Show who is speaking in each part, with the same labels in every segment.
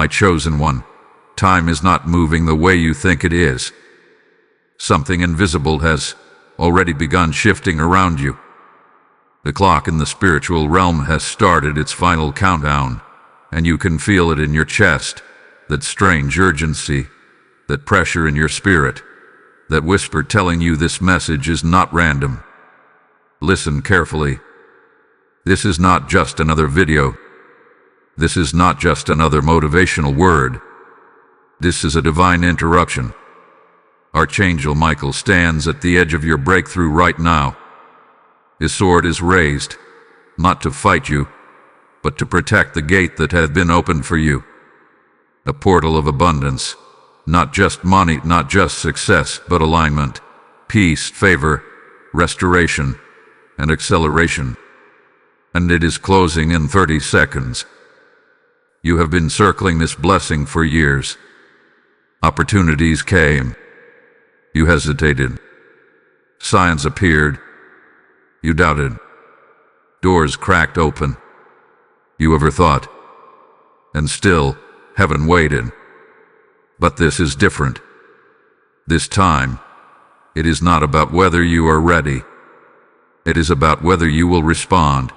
Speaker 1: My chosen one, time is not moving the way you think it is. Something invisible has already begun shifting around you. The clock in the spiritual realm has started its final countdown, and you can feel it in your chest, that strange urgency, that pressure in your spirit, that whisper telling you this message is not random. Listen carefully. This is not just another video. This is not just another motivational word. This is a divine interruption. Archangel Michael stands at the edge of your breakthrough right now. His sword is raised, not to fight you, but to protect the gate that has been opened for you. A portal of abundance, not just money, not just success, but alignment, peace, favor, restoration, and acceleration. And it is closing in 30 seconds. You have been circling this blessing for years. Opportunities came. You hesitated. Signs appeared. You doubted. Doors cracked open. You overthought. And still, heaven waited. But this is different. This time, it is not about whether you are ready. It is about whether you will respond.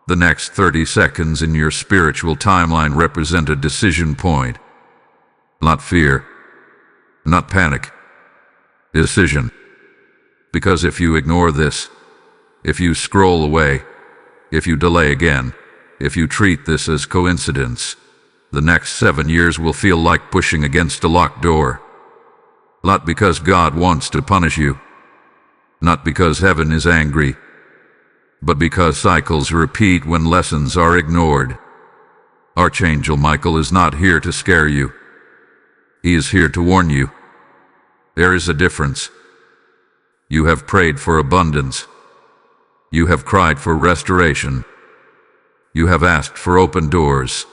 Speaker 1: The next 30 seconds in your spiritual timeline represent a decision point. Not fear. Not panic. Decision. Because if you ignore this, if you scroll away, if you delay again, if you treat this as coincidence, the next 7 years will feel like pushing against a locked door. Not because God wants to punish you. Not because heaven is angry. But because cycles repeat when lessons are ignored. Archangel Michael is not here to scare you. He is here to warn you. There is a difference. You have prayed for abundance. You have cried for restoration. You have asked for open doors.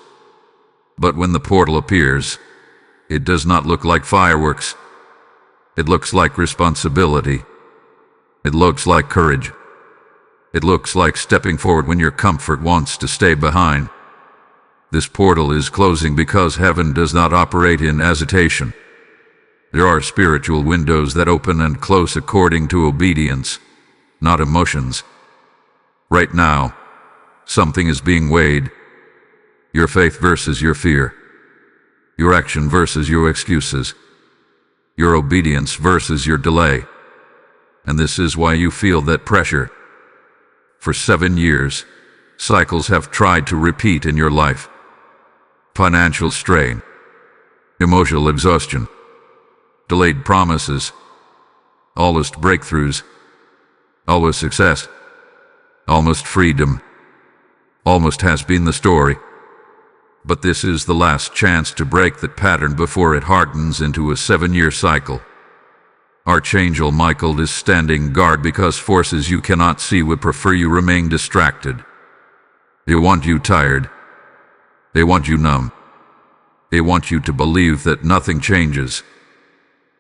Speaker 1: But when the portal appears, it does not look like fireworks. It looks like responsibility. It looks like courage. It looks like stepping forward when your comfort wants to stay behind. This portal is closing because heaven does not operate in hesitation. There are spiritual windows that open and close according to obedience, not emotions. Right now, something is being weighed. Your faith versus your fear. Your action versus your excuses. Your obedience versus your delay. And this is why you feel that pressure. For 7 years, cycles have tried to repeat in your life. Financial strain, emotional exhaustion, delayed promises, almost breakthroughs, almost success, almost freedom, almost has been the story. But this is the last chance to break that pattern before it hardens into a 7-year cycle. Archangel Michael is standing guard because forces you cannot see would prefer you remain distracted. They want you tired. They want you numb. They want you to believe that nothing changes.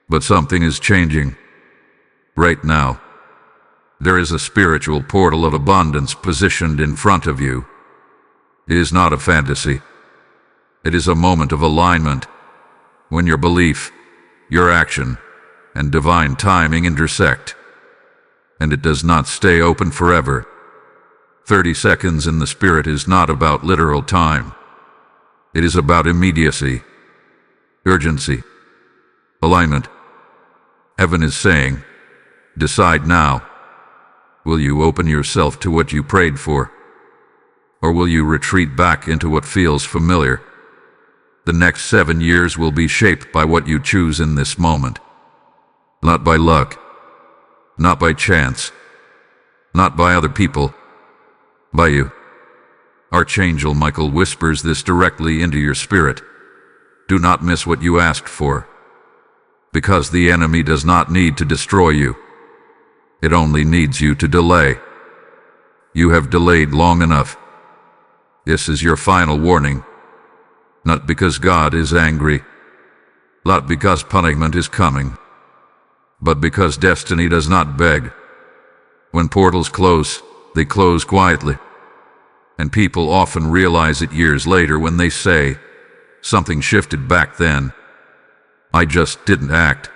Speaker 1: But something is changing. Right now. There is a spiritual portal of abundance positioned in front of you. It is not a fantasy. It is a moment of alignment, when your belief, your action, and divine timing intersect. And it does not stay open forever. 30 seconds in the spirit is not about literal time. It is about immediacy, urgency, alignment. Heaven is saying, decide now. Will you open yourself to what you prayed for? Or will you retreat back into what feels familiar? The next 7 years will be shaped by what you choose in this moment. Not by luck, not by chance, not by other people, by you. Archangel Michael whispers this directly into your spirit. Do not miss what you asked for, because the enemy does not need to destroy you. It only needs you to delay. You have delayed long enough. This is your final warning. Not because God is angry, not because punishment is coming, but because destiny does not beg. When portals close, they close quietly. And people often realize it years later when they say, Something shifted back then. I just didn't act.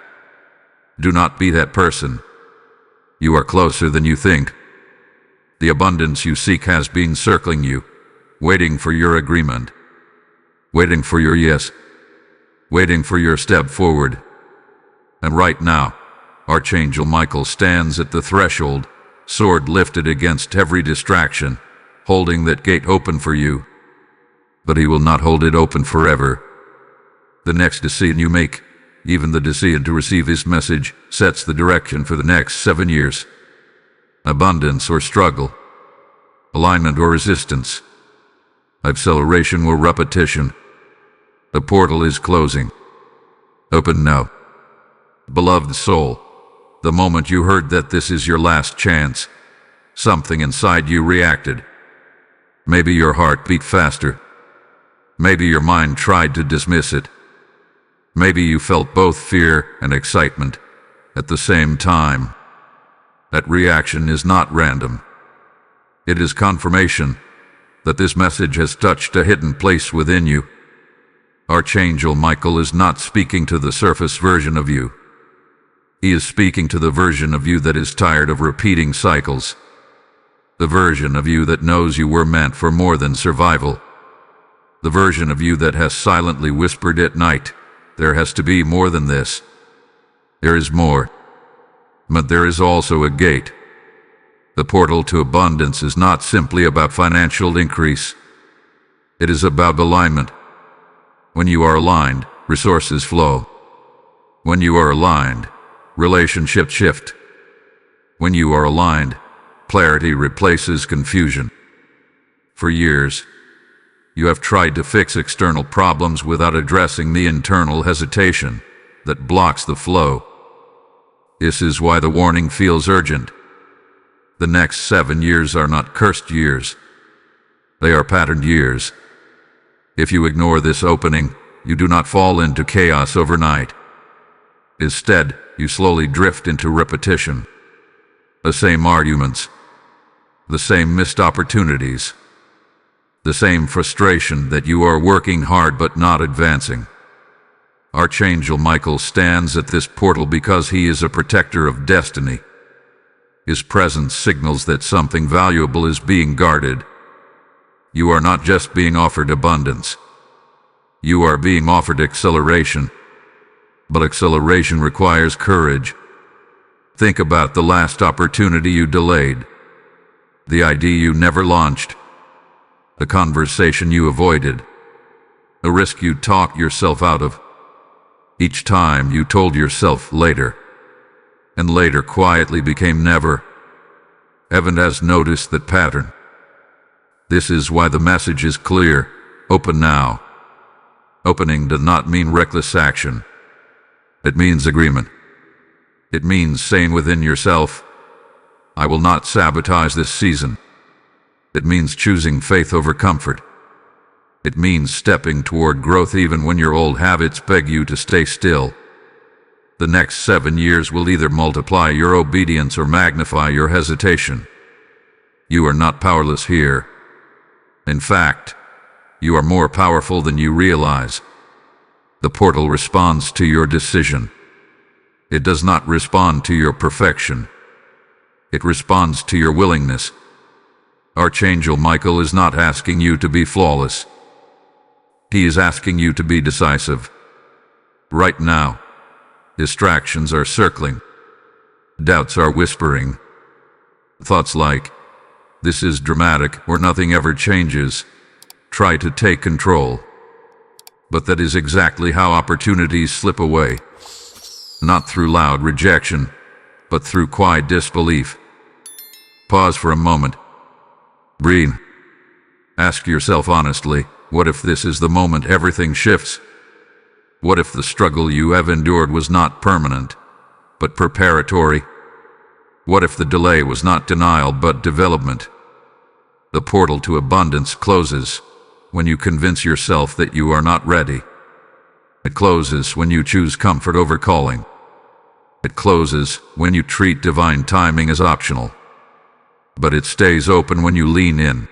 Speaker 1: Do not be that person. You are closer than you think. The abundance you seek has been circling you, waiting for your agreement, waiting for your yes, waiting for your step forward. And right now, Archangel Michael stands at the threshold, sword lifted against every distraction, holding that gate open for you. But he will not hold it open forever. The next decision you make, even the decision to receive his message, sets the direction for the next 7 years. Abundance or struggle, alignment or resistance, acceleration or repetition. The portal is closing. Open now. Beloved soul, the moment you heard that this is your last chance, something inside you reacted. Maybe your heart beat faster. Maybe your mind tried to dismiss it. Maybe you felt both fear and excitement at the same time. That reaction is not random. It is confirmation that this message has touched a hidden place within you. Archangel Michael is not speaking to the surface version of you. He is speaking to the version of you that is tired of repeating cycles. The version of you that knows you were meant for more than survival. The version of you that has silently whispered at night, there has to be more than this. There is more. But there is also a gate. The portal to abundance is not simply about financial increase. It is about alignment. When you are aligned, resources flow. When you are aligned, relationships shift. When you are aligned, clarity replaces confusion. For years, you have tried to fix external problems without addressing the internal hesitation that blocks the flow. This is why the warning feels urgent. The next 7 years are not cursed years. They are patterned years. If you ignore this opening, you do not fall into chaos overnight. Instead, you slowly drift into repetition. The same arguments, the same missed opportunities, the same frustration that you are working hard but not advancing. Archangel Michael stands at this portal because he is a protector of destiny. His presence signals that something valuable is being guarded. You are not just being offered abundance. You are being offered acceleration. But acceleration requires courage. Think about the last opportunity you delayed, the idea you never launched, the conversation you avoided, the risk you talked yourself out of. Each time you told yourself later, and later quietly became never. Heaven has noticed that pattern. This is why the message is clear. Open now. Opening does not mean reckless action. It means agreement. It means saying within yourself, I will not sabotage this season. It means choosing faith over comfort. It means stepping toward growth even when your old habits beg you to stay still. The next 7 years will either multiply your obedience or magnify your hesitation. You are not powerless here. In fact, you are more powerful than you realize. The portal responds to your decision. It does not respond to your perfection. It responds to your willingness. Archangel Michael is not asking you to be flawless. He is asking you to be decisive. Right now, distractions are circling. Doubts are whispering. Thoughts like, this is dramatic or nothing ever changes, try to take control. But that is exactly how opportunities slip away. Not through loud rejection, but through quiet disbelief. Pause for a moment. Breathe. Ask yourself honestly, what if this is the moment everything shifts? What if the struggle you have endured was not permanent, but preparatory? What if the delay was not denial but development? The portal to abundance closes when you convince yourself that you are not ready. It closes when you choose comfort over calling. It closes when you treat divine timing as optional. But it stays open when you lean in.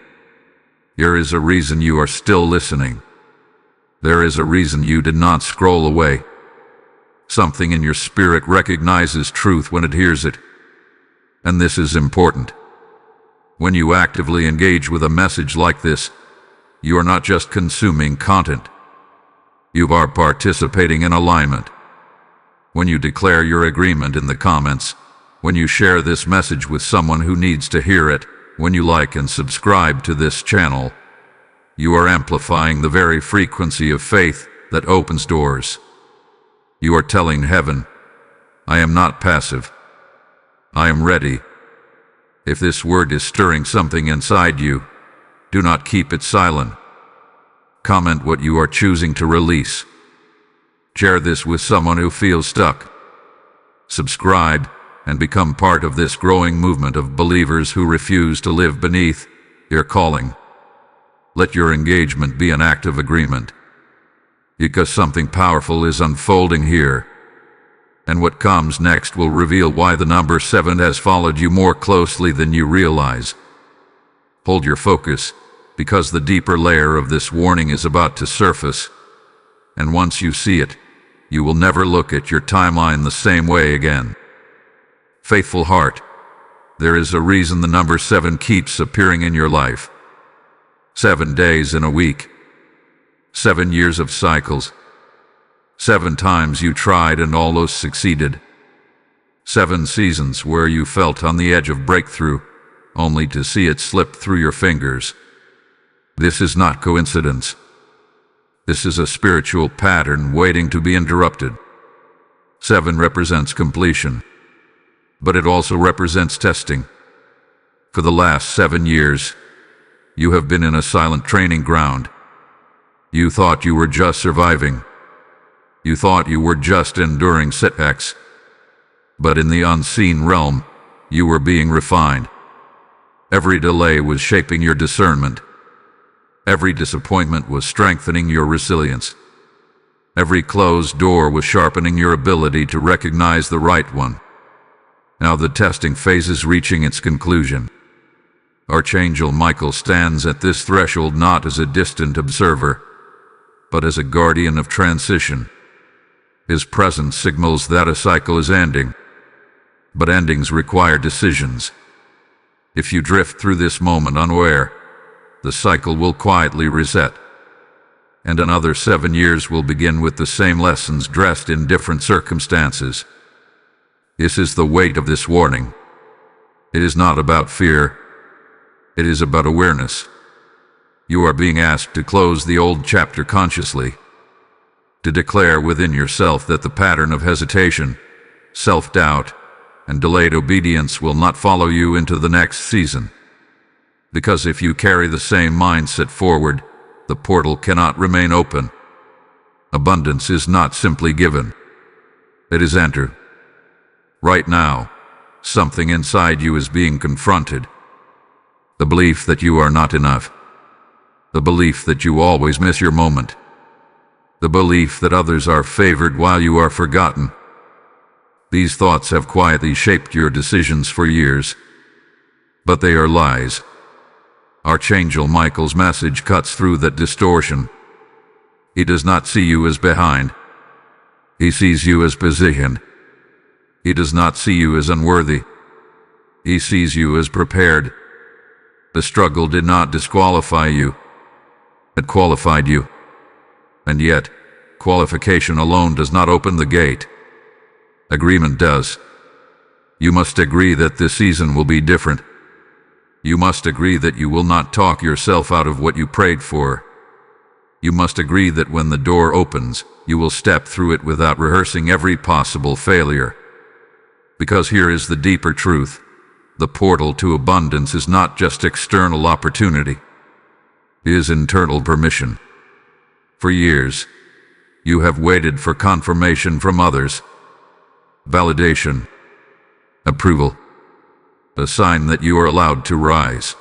Speaker 1: There is a reason you are still listening. There is a reason you did not scroll away. Something in your spirit recognizes truth when it hears it. And this is important. When you actively engage with a message like this, you are not just consuming content. You are participating in alignment. When you declare your agreement in the comments, when you share this message with someone who needs to hear it, when you like and subscribe to this channel, you are amplifying the very frequency of faith that opens doors. You are telling heaven, I am not passive. I am ready. If this word is stirring something inside you, do not keep it silent. Comment what you are choosing to release. Share this with someone who feels stuck. Subscribe and become part of this growing movement of believers who refuse to live beneath your calling. Let your engagement be an act of agreement, because something powerful is unfolding here, and what comes next will reveal why the number 7 has followed you more closely than you realize. Hold your focus, because the deeper layer of this warning is about to surface, and once you see it, you will never look at your timeline the same way again. Faithful heart, there is a reason the number 7 keeps appearing in your life. 7 days in a week. 7 years of cycles. 7 times you tried and almost succeeded. 7 seasons where you felt on the edge of breakthrough, only to see it slip through your fingers. This is not coincidence. This is a spiritual pattern waiting to be interrupted. 7 represents completion, but it also represents testing. For the last 7 years, you have been in a silent training ground. You thought you were just surviving. You thought you were just enduring setbacks. But in the unseen realm, you were being refined. Every delay was shaping your discernment. Every disappointment was strengthening your resilience. Every closed door was sharpening your ability to recognize the right one. Now the testing phase is reaching its conclusion. Archangel Michael stands at this threshold not as a distant observer, but as a guardian of transition. His presence signals that a cycle is ending, but endings require decisions. If you drift through this moment unaware, the cycle will quietly reset, and another 7 years will begin with the same lessons dressed in different circumstances. This is the weight of this warning. It is not about fear. It is about awareness. You are being asked to close the old chapter consciously, to declare within yourself that the pattern of hesitation, self-doubt, and delayed obedience will not follow you into the next season. Because if you carry the same mindset forward, the portal cannot remain open. Abundance is not simply given. It is entered. Right now, something inside you is being confronted. The belief that you are not enough. The belief that you always miss your moment. The belief that others are favored while you are forgotten. These thoughts have quietly shaped your decisions for years, but they are lies. Archangel Michael's message cuts through that distortion. He does not see you as behind. He sees you as positioned. He does not see you as unworthy. He sees you as prepared. The struggle did not disqualify you. It qualified you. And yet, qualification alone does not open the gate. Agreement does. You must agree that this season will be different. You must agree that you will not talk yourself out of what you prayed for. You must agree that when the door opens, you will step through it without rehearsing every possible failure. Because here is the deeper truth. The portal to abundance is not just external opportunity. It is internal permission. For years, you have waited for confirmation from others. Validation. Approval. A sign that you are allowed to rise.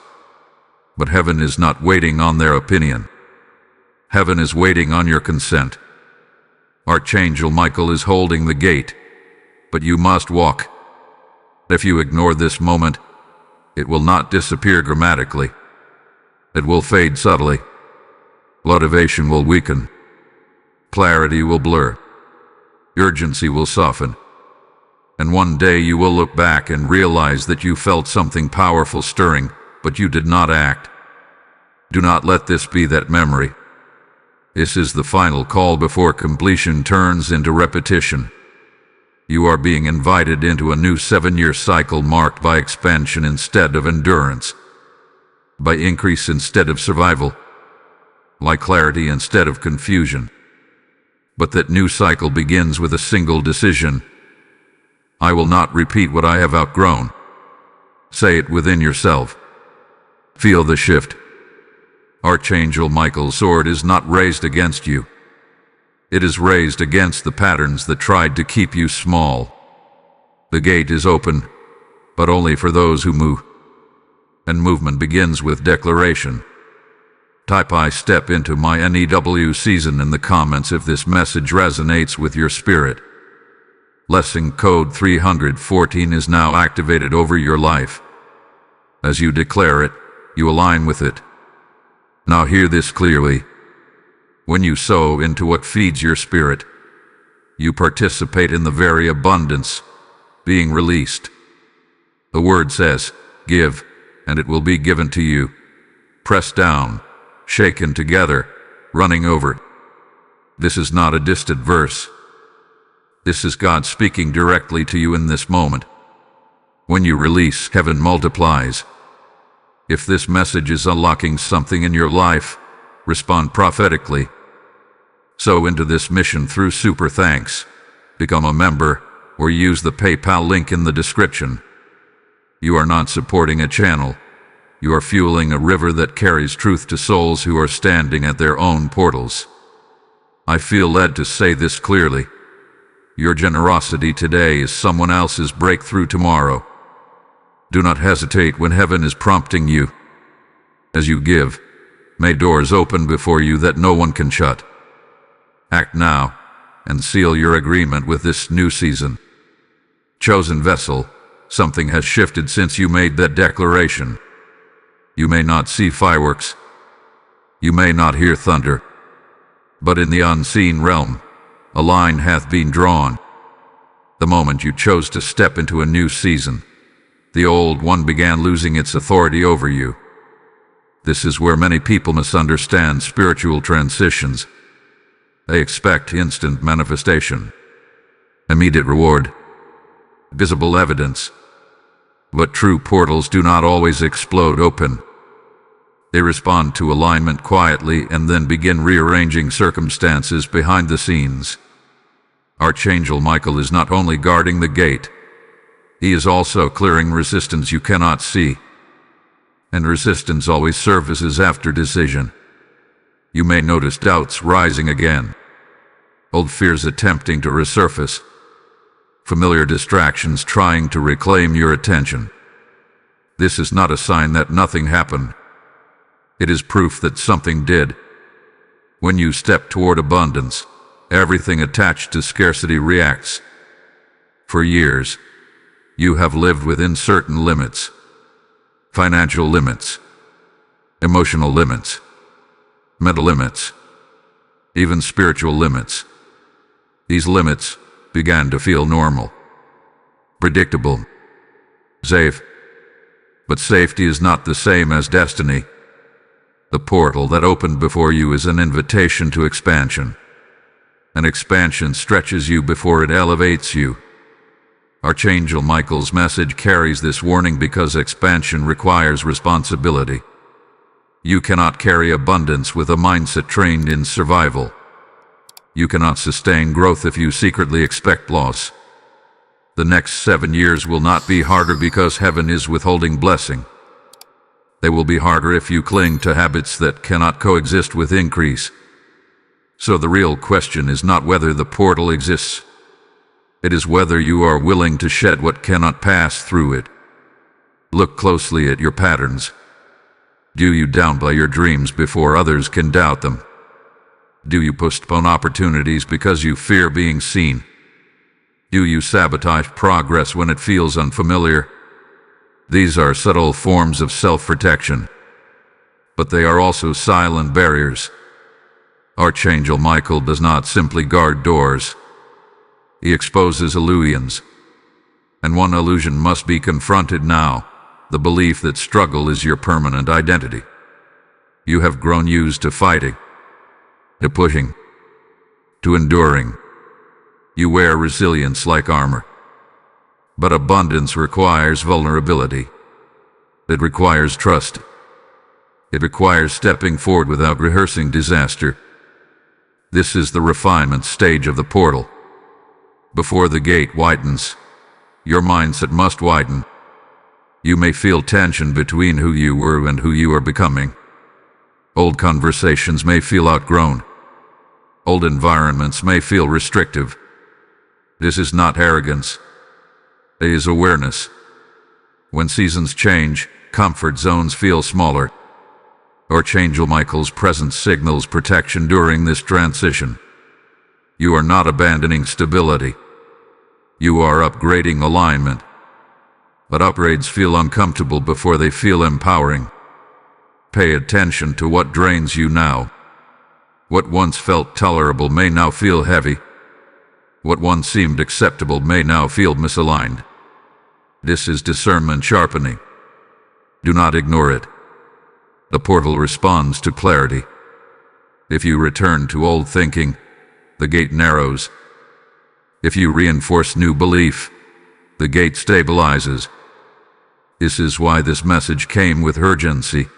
Speaker 1: But heaven is not waiting on their opinion. Heaven is waiting on your consent. Archangel Michael is holding the gate, but you must walk. If you ignore this moment, it will not disappear dramatically. It will fade subtly. Motivation will weaken. Clarity will blur. Urgency will soften. And one day you will look back and realize that you felt something powerful stirring, but you did not act. Do not let this be that memory. This is the final call before completion turns into repetition. You are being invited into a new 7-year cycle marked by expansion instead of endurance, by increase instead of survival, by clarity instead of confusion. But that new cycle begins with a single decision. I will not repeat what I have outgrown. Say it within yourself. Feel the shift. Archangel Michael's sword is not raised against you. It is raised against the patterns that tried to keep you small. The gate is open, but only for those who move. And movement begins with declaration. Type "I step into my NEW season" in the comments if this message resonates with your spirit. Lesson code 314 is now activated over your life. As you declare it, you align with it. Now hear this clearly. When you sow into what feeds your spirit, you participate in the very abundance being released. The word says, "Give, and it will be given to you. Pressed down, shaken together, running over." This is not a distant verse. This is God speaking directly to you in this moment. When you release, heaven multiplies. If this message is unlocking something in your life, respond prophetically. Sow into this mission through Super Thanks. Become a member, or use the PayPal link in the description. You are not supporting a channel. You are fueling a river that carries truth to souls who are standing at their own portals. I feel led to say this clearly. Your generosity today is someone else's breakthrough tomorrow. Do not hesitate when heaven is prompting you. As you give, may doors open before you that no one can shut. Act now, and seal your agreement with this new season. Chosen vessel, something has shifted since you made that declaration. You may not see fireworks. You may not hear thunder. But in the unseen realm, a line hath been drawn. The moment you chose to step into a new season, the old one began losing its authority over you. This is where many people misunderstand spiritual transitions. They expect instant manifestation, immediate reward, visible evidence. But true portals do not always explode open. They respond to alignment quietly and then begin rearranging circumstances behind the scenes. Archangel Michael is not only guarding the gate, he is also clearing resistance you cannot see. And resistance always surfaces after decision. You may notice doubts rising again, old fears attempting to resurface, familiar distractions trying to reclaim your attention. This is not a sign that nothing happened. It is proof that something did. When you step toward abundance, everything attached to scarcity reacts. For years, you have lived within certain limits. Financial limits, emotional limits, mental limits, even spiritual limits. These limits began to feel normal, predictable, safe. But safety is not the same as destiny. The portal that opened before you is an invitation to expansion. An expansion stretches you before it elevates you. Archangel Michael's message carries this warning because expansion requires responsibility. You cannot carry abundance with a mindset trained in survival. You cannot sustain growth if you secretly expect loss. The next 7 years will not be harder because heaven is withholding blessing. They will be harder if you cling to habits that cannot coexist with increase. So the real question is not whether the portal exists. It is whether you are willing to shed what cannot pass through it. Look closely at your patterns. Do you downplay your dreams before others can doubt them? Do you postpone opportunities because you fear being seen? Do you sabotage progress when it feels unfamiliar? These are subtle forms of self-protection, but they are also silent barriers. Archangel Michael does not simply guard doors. He exposes illusions. And one illusion must be confronted now, the belief that struggle is your permanent identity. You have grown used to fighting, to pushing, to enduring. You wear resilience like armor. But abundance requires vulnerability. It requires trust. It requires stepping forward without rehearsing disaster. This is the refinement stage of the portal. Before the gate widens, your mindset must widen. You may feel tension between who you were and who you are becoming. Old conversations may feel outgrown. Old environments may feel restrictive. This is not arrogance. It is awareness. When seasons change, comfort zones feel smaller. Archangel Michael's presence signals protection during this transition. You are not abandoning stability. You are upgrading alignment. But upgrades feel uncomfortable before they feel empowering. Pay attention to what drains you now. What once felt tolerable may now feel heavy. What once seemed acceptable may now feel misaligned. This is discernment sharpening. Do not ignore it. The portal responds to clarity. If you return to old thinking, the gate narrows. If you reinforce new belief, the gate stabilizes. This is why this message came with urgency.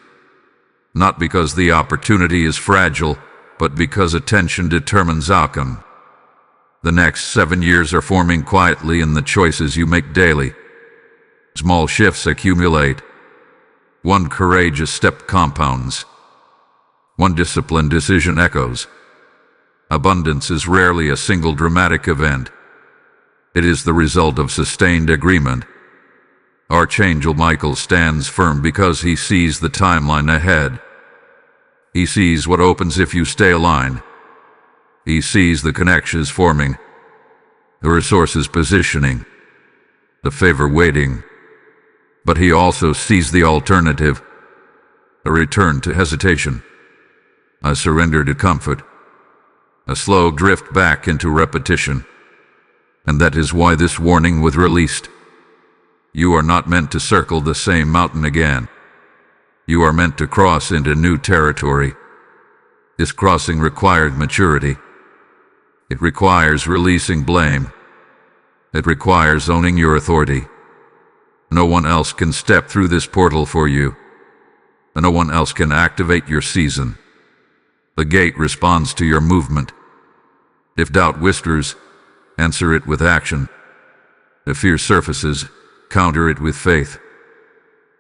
Speaker 1: Not because the opportunity is fragile, but because attention determines outcome. The next 7 years are forming quietly in the choices you make daily. Small shifts accumulate. One courageous step compounds. One disciplined decision echoes. Abundance is rarely a single dramatic event. It is the result of sustained agreement. Archangel Michael stands firm because he sees the timeline ahead. He sees what opens if you stay aligned. He sees the connections forming, the resources positioning, the favor waiting. But he also sees the alternative, a return to hesitation, a surrender to comfort, a slow drift back into repetition. And that is why this warning was released. You are not meant to circle the same mountain again. You are meant to cross into new territory. This crossing required maturity. It requires releasing blame. It requires owning your authority. No one else can step through this portal for you. No one else can activate your season. The gate responds to your movement. If doubt whispers, answer it with action. If fear surfaces, counter it with faith.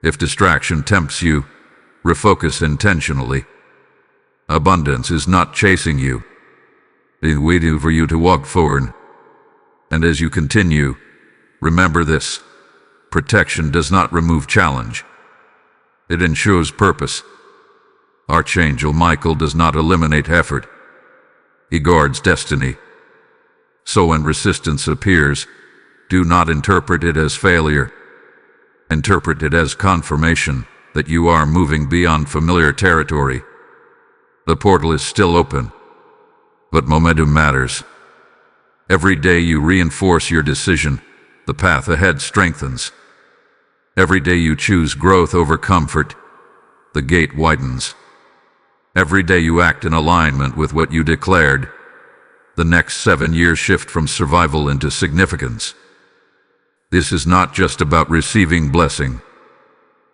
Speaker 1: If distraction tempts you, refocus intentionally. Abundance is not chasing you. It is waiting for you to walk forward. And as you continue, remember this. Protection does not remove challenge. It ensures purpose. Archangel Michael does not eliminate effort. He guards destiny. So when resistance appears, do not interpret it as failure. Interpret it as confirmation that you are moving beyond familiar territory. The portal is still open, but momentum matters. Every day you reinforce your decision, the path ahead strengthens. Every day you choose growth over comfort, the gate widens. Every day you act in alignment with what you declared, the next 7 years shift from survival into significance. This is not just about receiving blessing.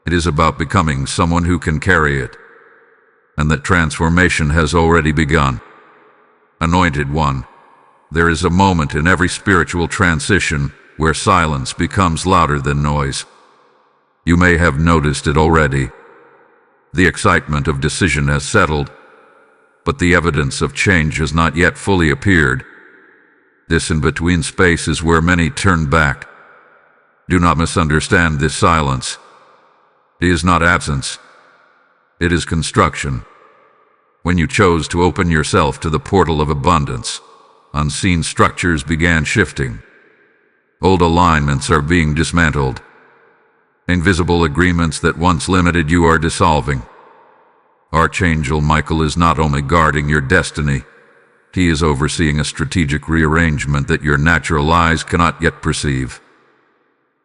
Speaker 1: It is about becoming someone who can carry it. And that transformation has already begun. Anointed one, there is a moment in every spiritual transition where silence becomes louder than noise. You may have noticed it already. The excitement of decision has settled, but the evidence of change has not yet fully appeared. This in-between space is where many turn back. Do not misunderstand this silence. It is not absence. It is construction. When you chose to open yourself to the portal of abundance, unseen structures began shifting. Old alignments are being dismantled. Invisible agreements that once limited you are dissolving. Archangel Michael is not only guarding your destiny, he is overseeing a strategic rearrangement that your natural eyes cannot yet perceive.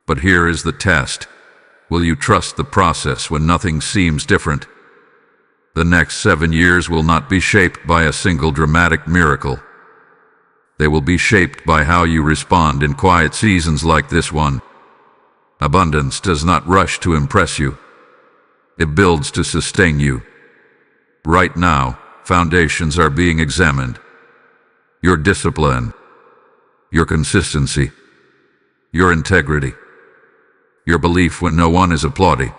Speaker 1: But here is the test. Will you trust the process when nothing seems different? The next 7 years will not be shaped by a single dramatic miracle. They will be shaped by how you respond in quiet seasons like this one. Abundance does not rush to impress you. It builds to sustain you. Right now, foundations are being examined. Your discipline, your consistency, your integrity, your belief when no one is applauding.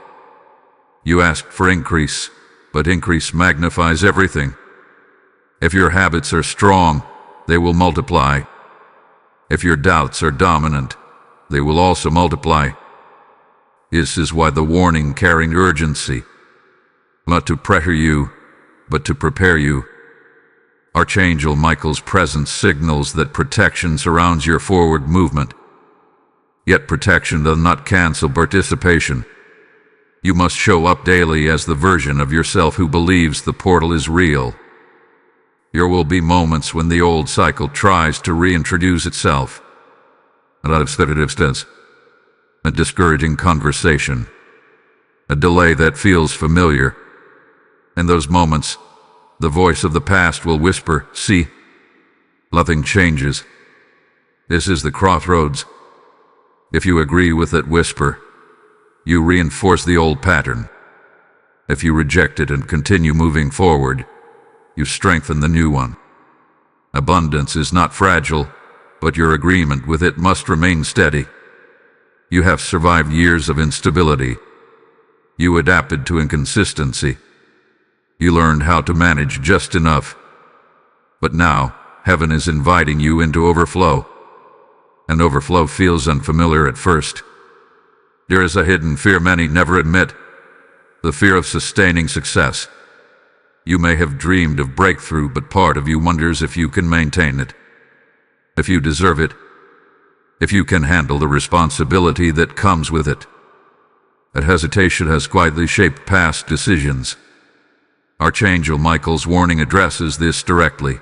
Speaker 1: You asked for increase, but increase magnifies everything. If your habits are strong, they will multiply. If your doubts are dominant, they will also multiply. This is why the warning carrying urgency, not to pressure you, but to prepare you. Archangel Michael's presence signals that protection surrounds your forward movement. Yet protection does not cancel participation. You must show up daily as the version of yourself who believes the portal is real. There will be moments when the old cycle tries to reintroduce itself. A discouraging conversation, a delay that feels familiar. In those moments, the voice of the past will whisper, "See, nothing changes." This is the crossroads. If you agree with that whisper, you reinforce the old pattern. If you reject it and continue moving forward, you strengthen the new one. Abundance is not fragile, but your agreement with it must remain steady. You have survived years of instability. You adapted to inconsistency. You learned how to manage just enough. But now, heaven is inviting you into overflow. And overflow feels unfamiliar at first. There is a hidden fear many never admit, the fear of sustaining success. You may have dreamed of breakthrough, but part of you wonders if you can maintain it, if you deserve it, if you can handle the responsibility that comes with it. That hesitation has quietly shaped past decisions. Archangel Michael's warning addresses this directly.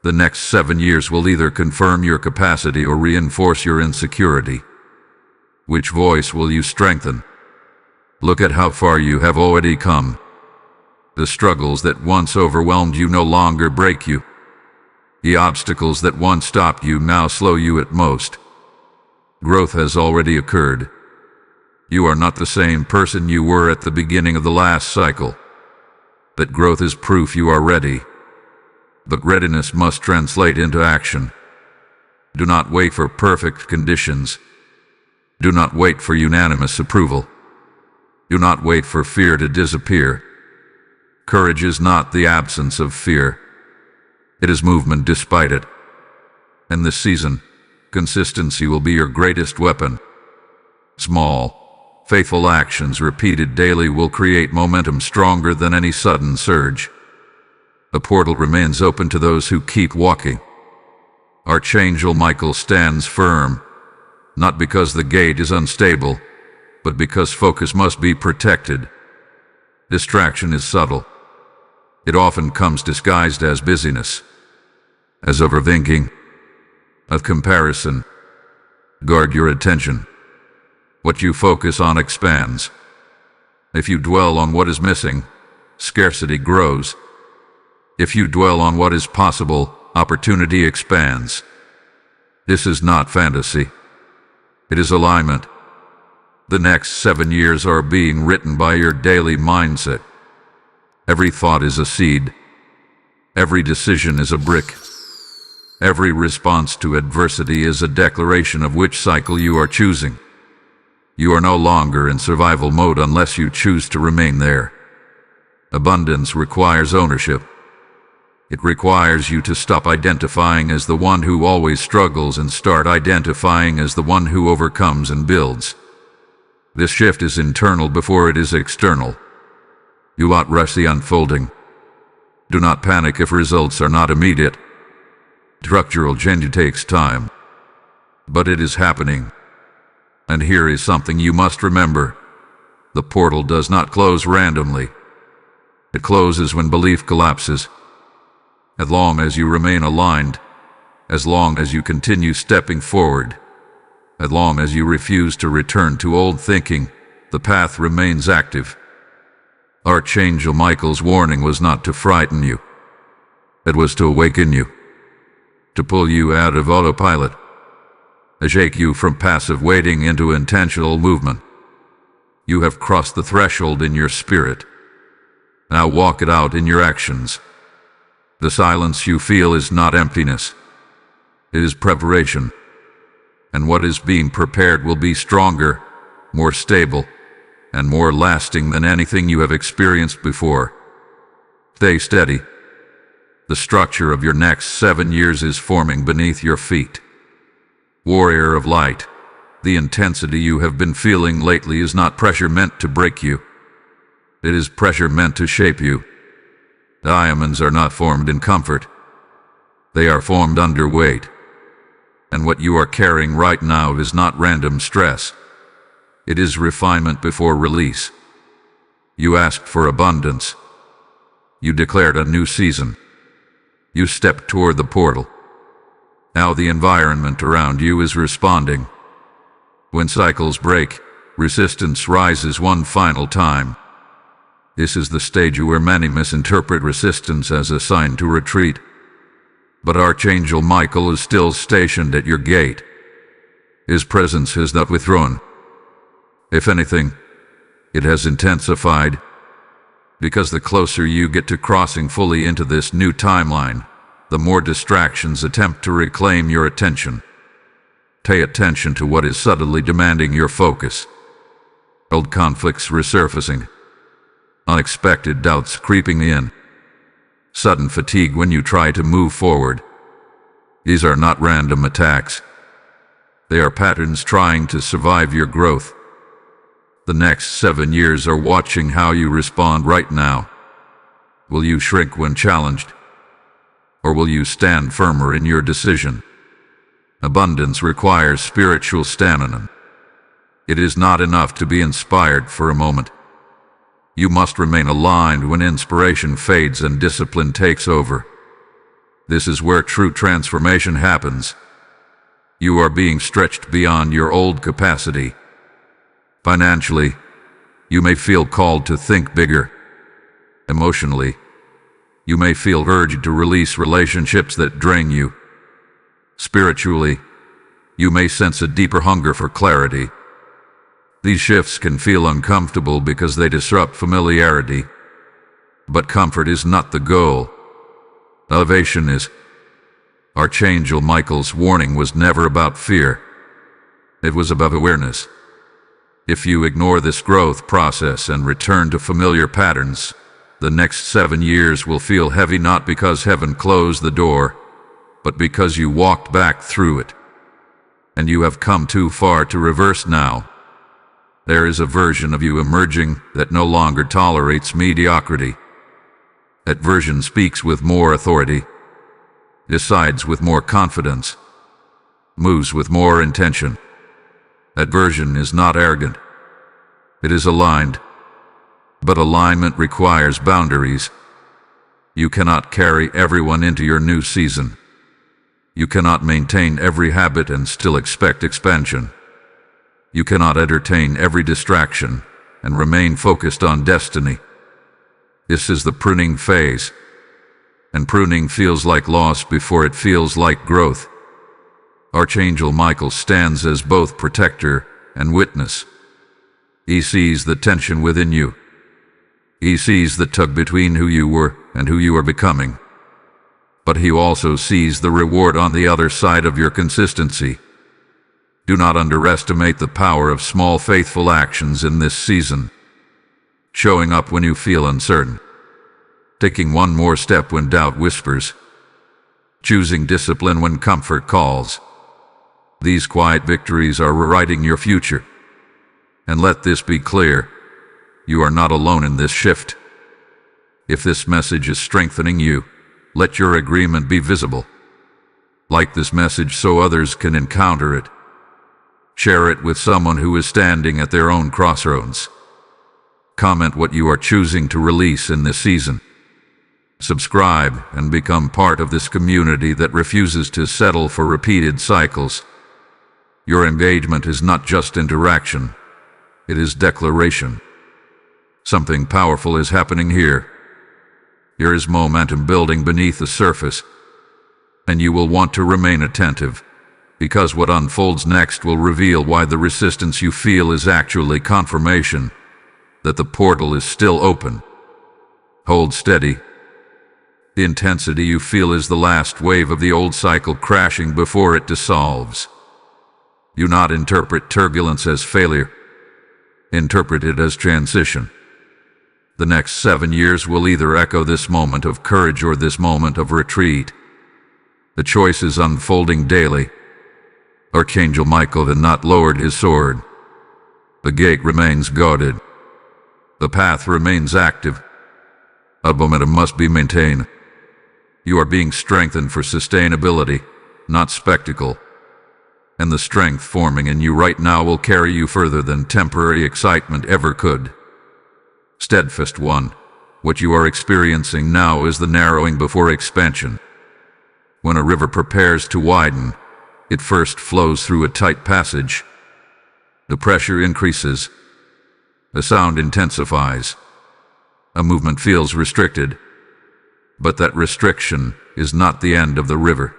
Speaker 1: The next 7 years will either confirm your capacity or reinforce your insecurity. Which voice will you strengthen? Look at how far you have already come. The struggles that once overwhelmed you no longer break you. The obstacles that once stopped you now slow you at most. Growth has already occurred. You are not the same person you were at the beginning of the last cycle. That growth is proof you are ready. But readiness must translate into action. Do not wait for perfect conditions. Do not wait for unanimous approval. Do not wait for fear to disappear. Courage is not the absence of fear. It is movement despite it. In this season, consistency will be your greatest weapon. Small, faithful actions repeated daily will create momentum stronger than any sudden surge. The portal remains open to those who keep walking. Archangel Michael stands firm, not because the gate is unstable, but because focus must be protected. Distraction is subtle. It often comes disguised as busyness, as overthinking, of comparison. Guard your attention. What you focus on expands. If you dwell on what is missing, scarcity grows. If you dwell on what is possible, opportunity expands. This is not fantasy. It is alignment. The next 7 years are being written by your daily mindset. Every thought is a seed. Every decision is a brick. Every response to adversity is a declaration of which cycle you are choosing. You are no longer in survival mode unless you choose to remain there. Abundance requires ownership. It requires you to stop identifying as the one who always struggles and start identifying as the one who overcomes and builds. This shift is internal before it is external. You not rush the unfolding. Do not panic if results are not immediate. Structural change takes time, but it is happening. And here is something you must remember. The portal does not close randomly. It closes when belief collapses. As long as you remain aligned, as long as you continue stepping forward, as long as you refuse to return to old thinking, the path remains active. Archangel Michael's warning was not to frighten you. It was to awaken you, to pull you out of autopilot, to shake you from passive waiting into intentional movement. You have crossed the threshold in your spirit. Now walk it out in your actions. The silence you feel is not emptiness. It is preparation. And what is being prepared will be stronger, more stable, and more lasting than anything you have experienced before. Stay steady. The structure of your next 7 years is forming beneath your feet. Warrior of light, the intensity you have been feeling lately is not pressure meant to break you. It is pressure meant to shape you. Diamonds are not formed in comfort. They are formed under weight. And what you are carrying right now is not random stress. It is refinement before release. You asked for abundance. You declared a new season. You stepped toward the portal. Now the environment around you is responding. When cycles break, resistance rises one final time. This is the stage where many misinterpret resistance as a sign to retreat. But Archangel Michael is still stationed at your gate. His presence has not withdrawn. If anything, it has intensified, because the closer you get to crossing fully into this new timeline, the more distractions attempt to reclaim your attention. Pay attention to what is subtly demanding your focus. Old conflicts resurfacing. Unexpected doubts creeping in. Sudden fatigue when you try to move forward. These are not random attacks. They are patterns trying to survive your growth. The next 7 years are watching how you respond right now. Will you shrink when challenged? Or will you stand firmer in your decision? Abundance requires spiritual stamina. It is not enough to be inspired for a moment. You must remain aligned when inspiration fades and discipline takes over. This is where true transformation happens. You are being stretched beyond your old capacity. Financially, you may feel called to think bigger. Emotionally, you may feel urged to release relationships that drain you. Spiritually, you may sense a deeper hunger for clarity. These shifts can feel uncomfortable because they disrupt familiarity. But comfort is not the goal. Elevation is. Archangel Michael's warning was never about fear. It was about awareness. If you ignore this growth process and return to familiar patterns, the next 7 years will feel heavy not because heaven closed the door, but because you walked back through it. And you have come too far to reverse now. There is a version of you emerging that no longer tolerates mediocrity. That version speaks with more authority, decides with more confidence, moves with more intention. That version is not arrogant. It is aligned. But alignment requires boundaries. You cannot carry everyone into your new season. You cannot maintain every habit and still expect expansion. You cannot entertain every distraction and remain focused on destiny. This is the pruning phase. And pruning feels like loss before it feels like growth. Archangel Michael stands as both protector and witness. He sees the tension within you. He sees the tug between who you were and who you are becoming. But he also sees the reward on the other side of your consistency. Do not underestimate the power of small faithful actions in this season. Showing up when you feel uncertain. Taking one more step when doubt whispers. Choosing discipline when comfort calls. These quiet victories are rewriting your future. And let this be clear, you are not alone in this shift. If this message is strengthening you, let your agreement be visible. Like this message so others can encounter it. Share it with someone who is standing at their own crossroads. Comment what you are choosing to release in this season. Subscribe and become part of this community that refuses to settle for repeated cycles. Your engagement is not just interaction, it is declaration. Something powerful is happening here. There is momentum building beneath the surface, and you will want to remain attentive, because what unfolds next will reveal why the resistance you feel is actually confirmation that the portal is still open. Hold steady. The intensity you feel is the last wave of the old cycle crashing before it dissolves. Do not interpret turbulence as failure. Interpret it as transition. The next 7 years will either echo this moment of courage or this moment of retreat. The choice is unfolding daily. Archangel Michael had not lowered his sword. The gate remains guarded. The path remains active. A momentum must be maintained. You are being strengthened for sustainability, not spectacle. And the strength forming in you right now will carry you further than temporary excitement ever could. Steadfast one, what you are experiencing now is the narrowing before expansion. When a river prepares to widen, it first flows through a tight passage. The pressure increases. The sound intensifies. A movement feels restricted. But that restriction is not the end of the river.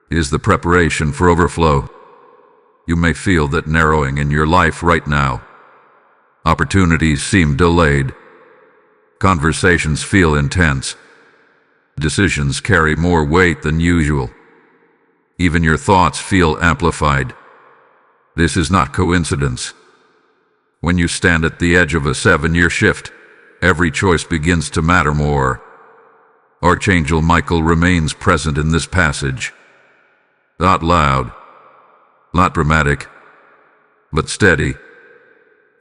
Speaker 1: It is the preparation for overflow. You may feel that narrowing in your life right now. Opportunities seem delayed. Conversations feel intense. Decisions carry more weight than usual. Even your thoughts feel amplified. This is not coincidence. When you stand at the edge of a 7-year shift, every choice begins to matter more. Archangel Michael remains present in this passage. Not loud, not dramatic, but steady.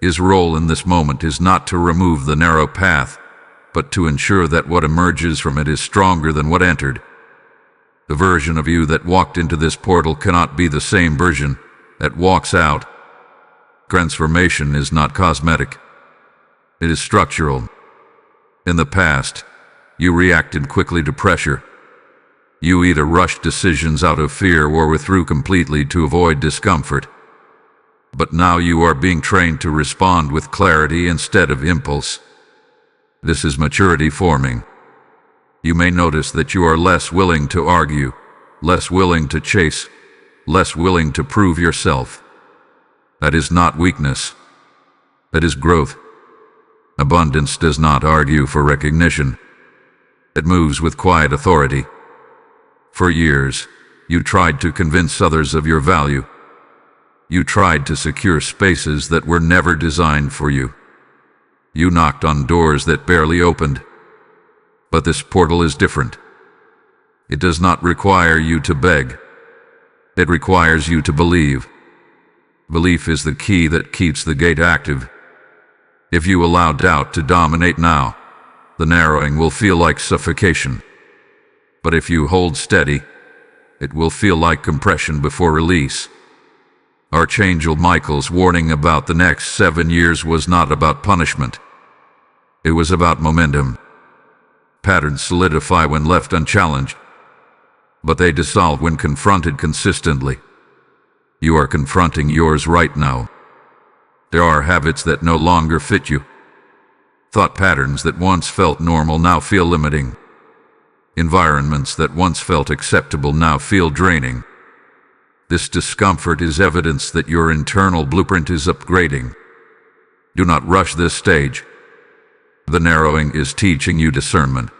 Speaker 1: His role in this moment is not to remove the narrow path, but to ensure that what emerges from it is stronger than what entered. The version of you that walked into this portal cannot be the same version that walks out. Transformation is not cosmetic. It is structural. In the past, you reacted quickly to pressure. You either rushed decisions out of fear or withdrew completely to avoid discomfort. But now you are being trained to respond with clarity instead of impulse. This is maturity forming. You may notice that you are less willing to argue, less willing to chase, less willing to prove yourself. That is not weakness. That is growth. Abundance does not argue for recognition. It moves with quiet authority. For years, you tried to convince others of your value. You tried to secure spaces that were never designed for you. You knocked on doors that barely opened. But this portal is different. It does not require you to beg. It requires you to believe. Belief is the key that keeps the gate active. If you allow doubt to dominate now, the narrowing will feel like suffocation. But if you hold steady, it will feel like compression before release. Archangel Michael's warning about the next 7 years was not about punishment. It was about momentum. Patterns solidify when left unchallenged, but they dissolve when confronted consistently. You are confronting yours right now. There are habits that no longer fit you. Thought patterns that once felt normal now feel limiting. Environments that once felt acceptable now feel draining. This discomfort is evidence that your internal blueprint is upgrading. Do not rush this stage. The narrowing is teaching you discernment.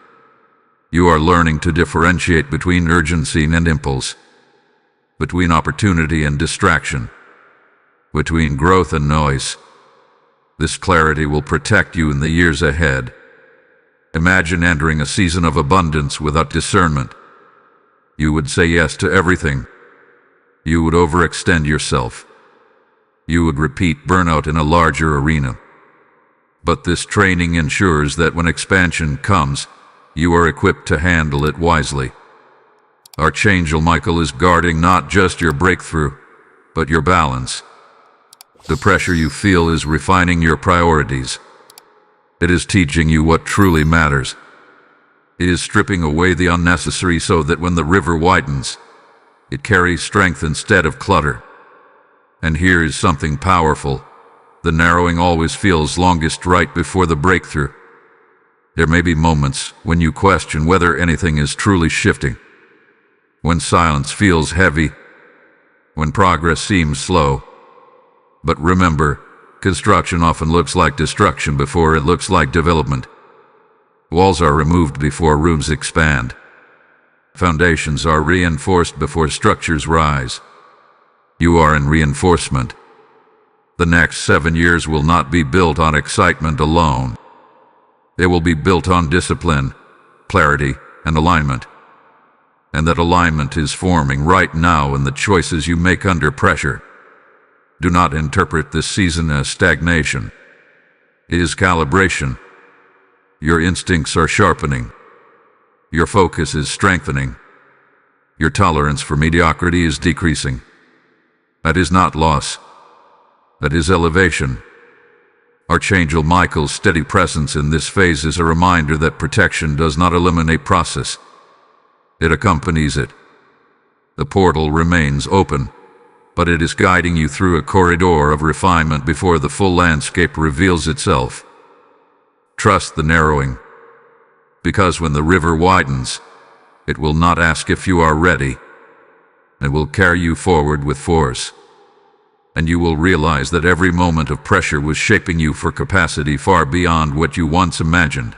Speaker 1: You are learning to differentiate between urgency and impulse, between opportunity and distraction, between growth and noise. This clarity will protect you in the years ahead. Imagine entering a season of abundance without discernment. You would say yes to everything. You would overextend yourself. You would repeat burnout in a larger arena. But this training ensures that when expansion comes, you are equipped to handle it wisely. Archangel Michael is guarding not just your breakthrough, but your balance. The pressure you feel is refining your priorities. It is teaching you what truly matters. It is stripping away the unnecessary so that when the river widens, it carries strength instead of clutter. And here is something powerful. The narrowing always feels longest right before the breakthrough. There may be moments when you question whether anything is truly shifting, when silence feels heavy, when progress seems slow. But remember, construction often looks like destruction before it looks like development. Walls are removed before rooms expand. Foundations are reinforced before structures rise. You are in reinforcement. The next 7 years will not be built on excitement alone. They will be built on discipline, clarity, and alignment. And that alignment is forming right now in the choices you make under pressure. Do not interpret this season as stagnation. It is calibration. Your instincts are sharpening. Your focus is strengthening. Your tolerance for mediocrity is decreasing. That is not loss. That is elevation. Archangel Michael's steady presence in this phase is a reminder that protection does not eliminate process. It accompanies it. The portal remains open, but it is guiding you through a corridor of refinement before the full landscape reveals itself. Trust the narrowing, because when the river widens, it will not ask if you are ready. It will carry you forward with force. And you will realize that every moment of pressure was shaping you for capacity far beyond what you once imagined.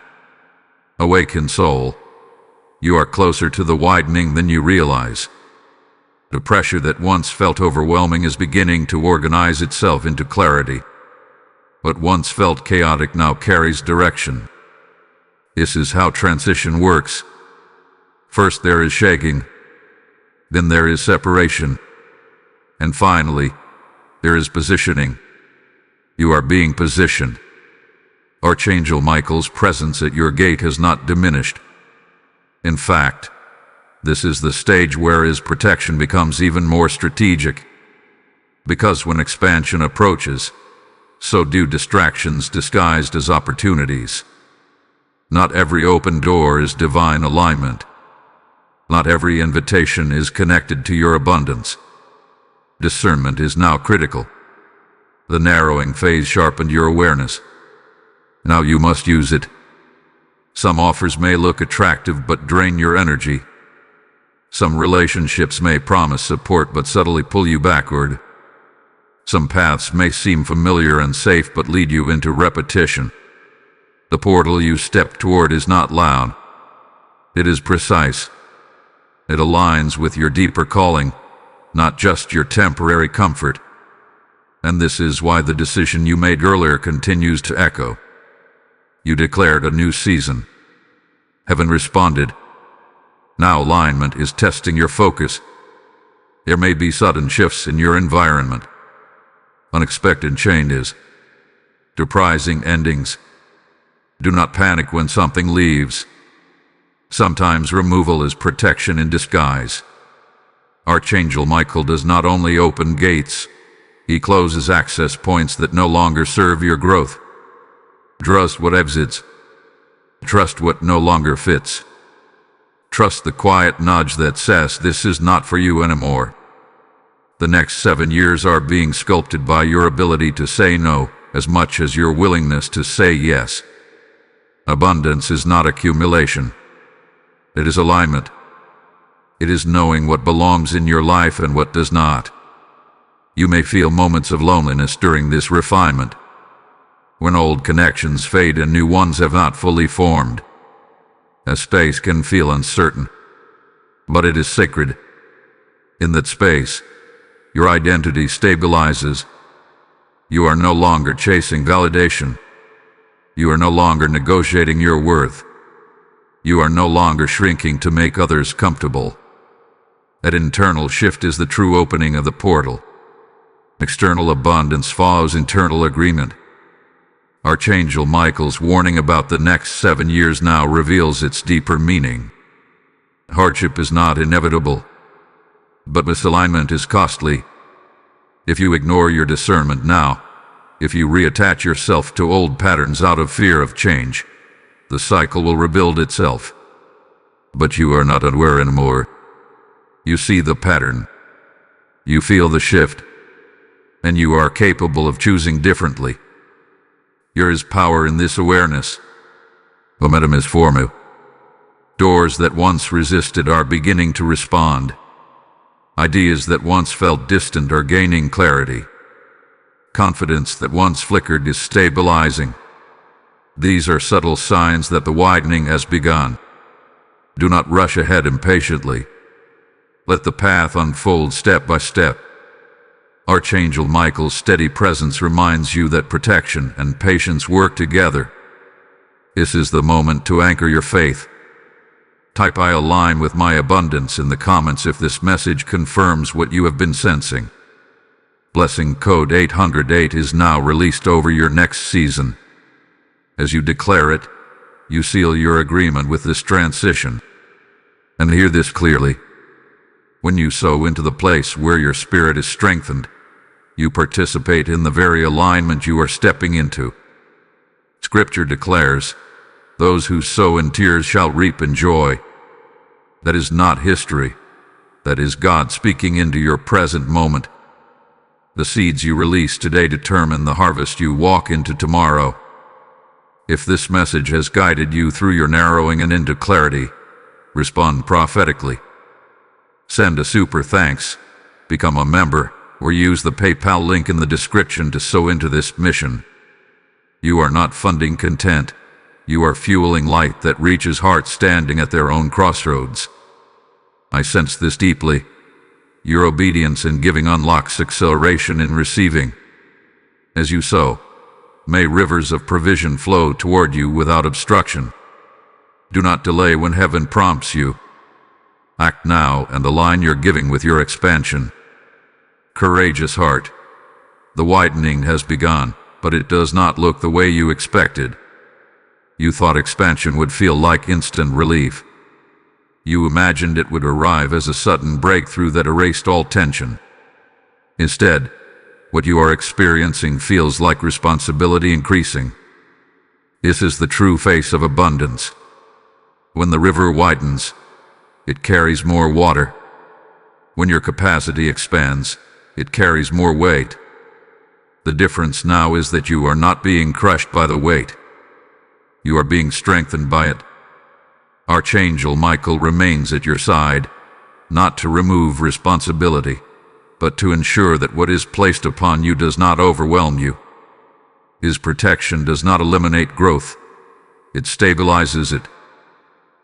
Speaker 1: Awaken, soul. You are closer to the widening than you realize. The pressure that once felt overwhelming is beginning to organize itself into clarity. What once felt chaotic now carries direction. This is how transition works. First there is shaking, then there is separation, and finally, there is positioning. You are being positioned. Archangel Michael's presence at your gate has not diminished. In fact, this is the stage where his protection becomes even more strategic. Because when expansion approaches, so do distractions disguised as opportunities. Not every open door is divine alignment. Not every invitation is connected to your abundance. Discernment is now critical. The narrowing phase sharpened your awareness. Now you must use it. Some offers may look attractive but drain your energy. Some relationships may promise support but subtly pull you backward. Some paths may seem familiar and safe but lead you into repetition. The portal you step toward is not loud. It is precise. It aligns with your deeper calling, not just your temporary comfort. And this is why the decision you made earlier continues to echo. You declared a new season. Heaven responded. Now alignment is testing your focus. There may be sudden shifts in your environment. Unexpected changes. Surprising endings. Do not panic when something leaves. Sometimes removal is protection in disguise. Archangel Michael does not only open gates, he closes access points that no longer serve your growth. Trust what exits. Trust what no longer fits. Trust the quiet nudge that says this is not for you anymore. The next 7 years are being sculpted by your ability to say no as much as your willingness to say yes. Abundance is not accumulation. It is alignment. It is knowing what belongs in your life and what does not. You may feel moments of loneliness during this refinement, when old connections fade and new ones have not fully formed. A space can feel uncertain, but it is sacred. In that space, your identity stabilizes. You are no longer chasing validation. You are no longer negotiating your worth. You are no longer shrinking to make others comfortable. That internal shift is the true opening of the portal. External abundance follows internal agreement. Archangel Michael's warning about the next 7 years now reveals its deeper meaning. Hardship is not inevitable, but misalignment is costly. If you ignore your discernment now, If you reattach yourself to old patterns out of fear of change, the cycle will rebuild itself. But you are not aware anymore. You see the pattern. You feel the shift. And you are capable of choosing differently. There is power in this awareness. Momentum is forming. Doors that once resisted are beginning to respond. Ideas that once felt distant are gaining clarity. Confidence that once flickered is stabilizing. These are subtle signs that the widening has begun. Do not rush ahead impatiently. Let the path unfold step by step. Archangel Michael's steady presence reminds you that protection and patience work together. This is the moment to anchor your faith. Type "I align with my abundance" in the comments if this message confirms what you have been sensing. Blessing code 808 is now released over your next season. As you declare it, you seal your agreement with this transition. And hear this clearly. When you sow into the place where your spirit is strengthened, you participate in the very alignment you are stepping into. Scripture declares, "Those who sow in tears shall reap in joy." That is not history. That is God speaking into your present moment. The seeds you release today determine the harvest you walk into tomorrow. If this message has guided you through your narrowing and into clarity, respond prophetically. Send a super thanks, become a member, or use the PayPal link in the description to sow into this mission. You are not funding content. You are fueling light that reaches hearts standing at their own crossroads. I sense this deeply. Your obedience in giving unlocks acceleration in receiving. As you sow, may rivers of provision flow toward you without obstruction. Do not delay when heaven prompts you. Act now and align your giving with your expansion. Courageous heart. The widening has begun, but it does not look the way you expected. You thought expansion would feel like instant relief. You imagined it would arrive as a sudden breakthrough that erased all tension. Instead, what you are experiencing feels like responsibility increasing. This is the true face of abundance. When the river widens, it carries more water. When your capacity expands, it carries more weight. The difference now is that you are not being crushed by the weight. You are being strengthened by it. Archangel Michael remains at your side, not to remove responsibility, but to ensure that what is placed upon you does not overwhelm you. His protection does not eliminate growth. It stabilizes it.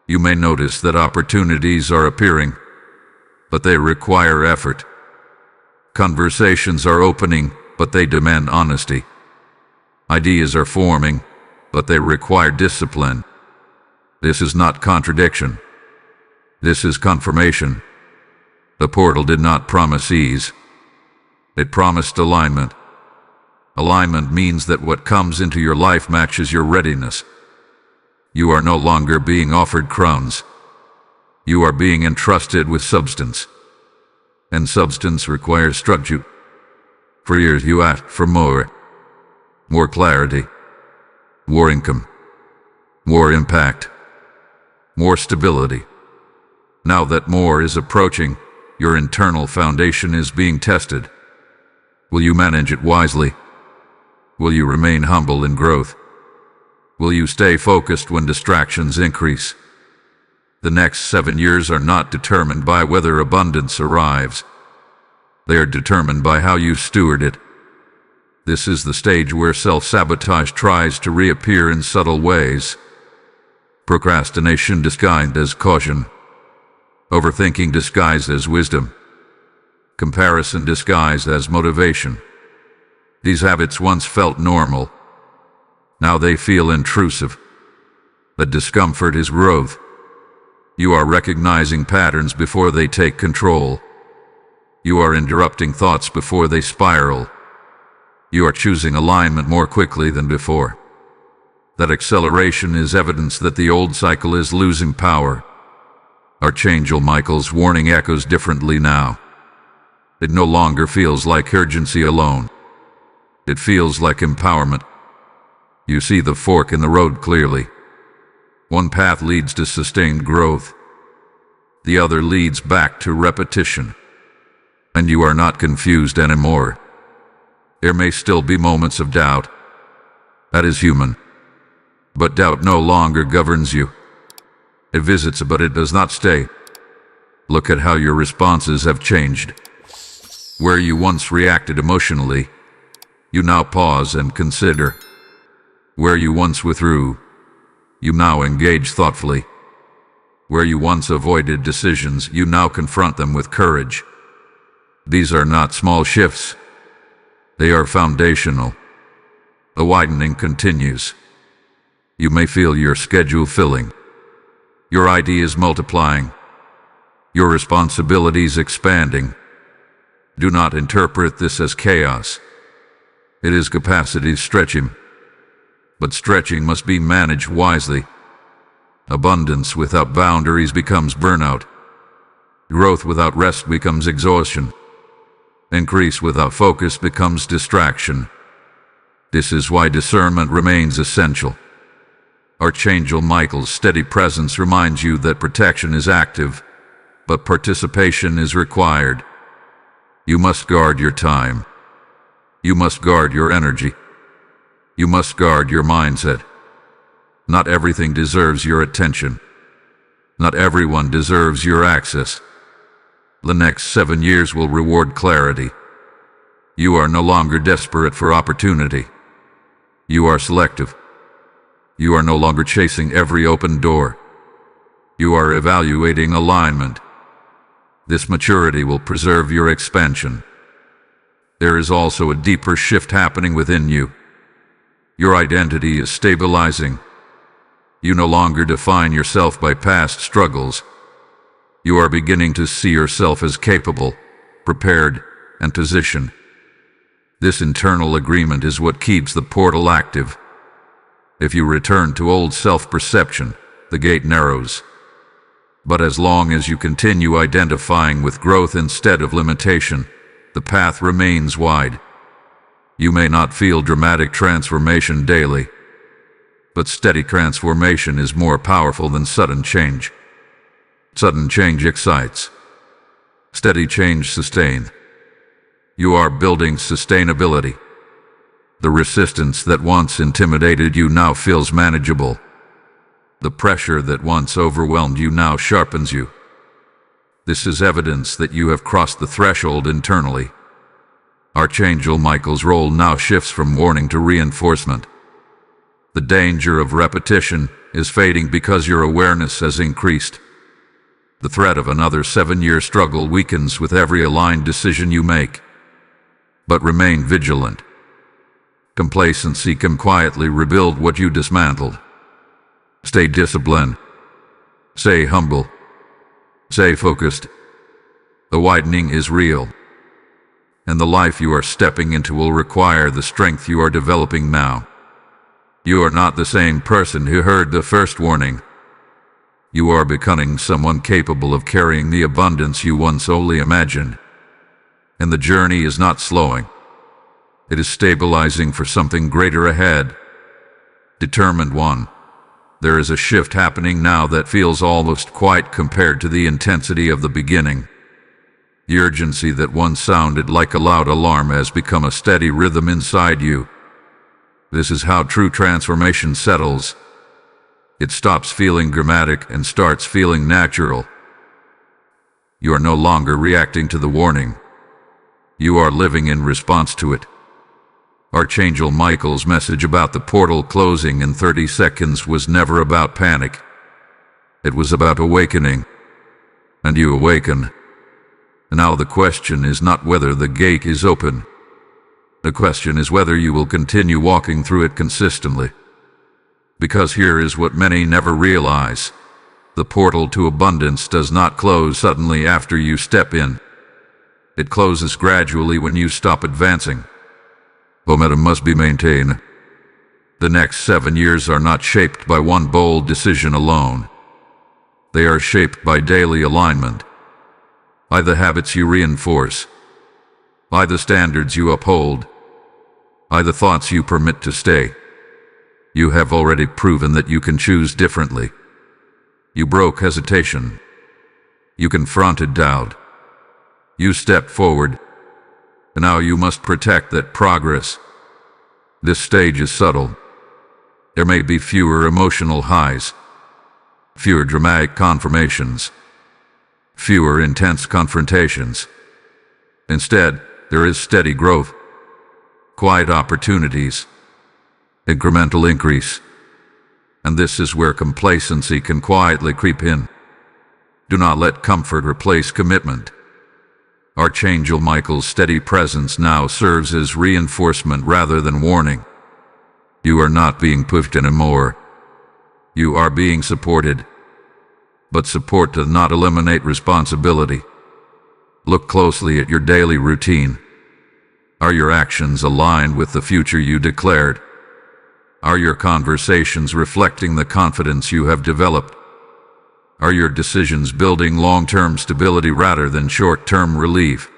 Speaker 1: You may notice that opportunities are appearing, but they require effort. Conversations are opening, but they demand honesty. Ideas are forming, but they require discipline. This is not contradiction. This is confirmation. The portal did not promise ease. It promised alignment. Alignment means that what comes into your life matches your readiness. You are no longer being offered crumbs. You are being entrusted with substance. And substance requires structure. For years you asked for more. More clarity. More income. More impact. More stability. Now that more is approaching, your internal foundation is being tested. Will you manage it wisely? Will you remain humble in growth? Will you stay focused when distractions increase? The next 7 years are not determined by whether abundance arrives. They are determined by how you steward it. This is the stage where self-sabotage tries to reappear in subtle ways. Procrastination disguised as caution. Overthinking disguised as wisdom. Comparison disguised as motivation. These habits once felt normal. Now they feel intrusive. The discomfort is growth. You are recognizing patterns before they take control. You are interrupting thoughts before they spiral. You are choosing alignment more quickly than before. That acceleration is evidence that the old cycle is losing power. Archangel Michael's warning echoes differently now. It no longer feels like urgency alone. It feels like empowerment. You see the fork in the road clearly. One path leads to sustained growth. The other leads back to repetition. And you are not confused anymore. There may still be moments of doubt. That is human. But doubt no longer governs you. It visits, but it does not stay. Look at how your responses have changed. Where you once reacted emotionally, you now pause and consider. Where you once withdrew, you now engage thoughtfully. Where you once avoided decisions, you now confront them with courage. These are not small shifts. They are foundational. The widening continues. You may feel your schedule filling. Your ideas multiplying. Your responsibilities expanding. Do not interpret this as chaos. It is capacity stretching. But stretching must be managed wisely. Abundance without boundaries becomes burnout. Growth without rest becomes exhaustion. Increase without focus becomes distraction. This is why discernment remains essential. Archangel Michael's steady presence reminds you that protection is active, but participation is required. You must guard your time. You must guard your energy. You must guard your mindset. Not everything deserves your attention. Not everyone deserves your access. The next 7 years will reward clarity. You are no longer desperate for opportunity. You are selective. You are no longer chasing every open door. You are evaluating alignment. This maturity will preserve your expansion. There is also a deeper shift happening within you. Your identity is stabilizing. You no longer define yourself by past struggles. You are beginning to see yourself as capable, prepared, and positioned. This internal agreement is what keeps the portal active. If you return to old self-perception, the gate narrows. But as long as you continue identifying with growth instead of limitation, the path remains wide. You may not feel dramatic transformation daily, but steady transformation is more powerful than sudden change. Sudden change excites. Steady change sustains. You are building sustainability. The resistance that once intimidated you now feels manageable. The pressure that once overwhelmed you now sharpens you. This is evidence that you have crossed the threshold internally. Archangel Michael's role now shifts from warning to reinforcement. The danger of repetition is fading because your awareness has increased. The threat of another 7-year struggle weakens with every aligned decision you make. But remain vigilant. Complacency can quietly rebuild what you dismantled. Stay disciplined. Stay humble. Stay focused. The widening is real. And the life you are stepping into will require the strength you are developing now. You are not the same person who heard the first warning. You are becoming someone capable of carrying the abundance you once only imagined. And the journey is not slowing. It is stabilizing for something greater ahead. Determined one. There is a shift happening now that feels almost quiet compared to the intensity of the beginning. The urgency that once sounded like a loud alarm has become a steady rhythm inside you. This is how true transformation settles. It stops feeling dramatic and starts feeling natural. You are no longer reacting to the warning. You are living in response to it. Archangel Michael's message about the portal closing in 30 seconds was never about panic. It was about awakening. And you awaken. Now the question is not whether the gate is open. The question is whether you will continue walking through it consistently. Because here is what many never realize. The portal to abundance does not close suddenly after you step in. It closes gradually when you stop advancing. Momentum must be maintained. The next 7 years are not shaped by one bold decision alone. They are shaped by daily alignment, by the habits you reinforce, by the standards you uphold, by the thoughts you permit to stay. You have already proven that you can choose differently. You broke hesitation. You confronted doubt. You stepped forward. And now you must protect that progress. This stage is subtle. There may be fewer emotional highs, fewer dramatic confirmations, fewer intense confrontations. Instead, there is steady growth, quiet opportunities, incremental increase. And this is where complacency can quietly creep in. Do not let comfort replace commitment. Archangel Michael's steady presence now serves as reinforcement rather than warning. You are not being pushed anymore. You are being supported. But support does not eliminate responsibility. Look closely at your daily routine. Are your actions aligned with the future you declared? Are your conversations reflecting the confidence you have developed? Are your decisions building long-term stability rather than short-term relief?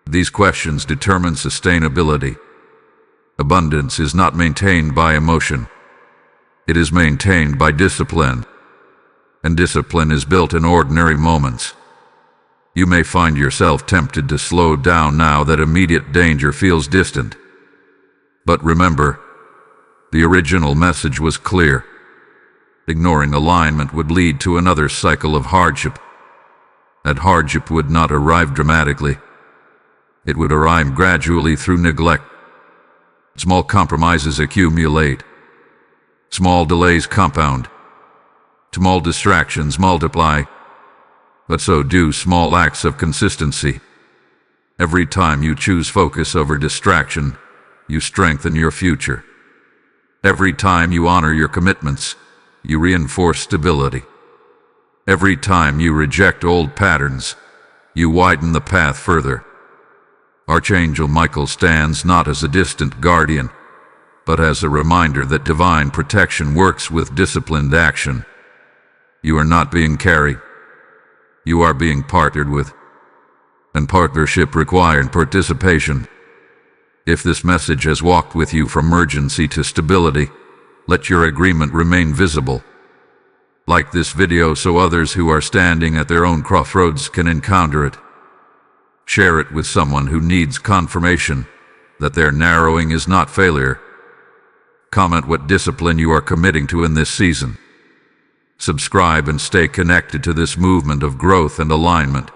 Speaker 1: These questions determine sustainability. Abundance is not maintained by emotion. It is maintained by discipline. And discipline is built in ordinary moments. You may find yourself tempted to slow down now that immediate danger feels distant. But remember, the original message was clear. Ignoring alignment would lead to another cycle of hardship. That hardship would not arrive dramatically. It would arrive gradually through neglect. Small compromises accumulate. Small delays compound. Small distractions multiply. But so do small acts of consistency. Every time you choose focus over distraction, you strengthen your future. Every time you honor your commitments, you reinforce stability. Every time you reject old patterns, you widen the path further. Archangel Michael stands not as a distant guardian, but as a reminder that divine protection works with disciplined action. You are not being carried. You are being partnered with. And partnership requires participation. If this message has walked with you from urgency to stability, let your agreement remain visible. Like this video so others who are standing at their own crossroads can encounter it. Share it with someone who needs confirmation that their narrowing is not failure. Comment what discipline you are committing to in this season. Subscribe and stay connected to this movement of growth and alignment.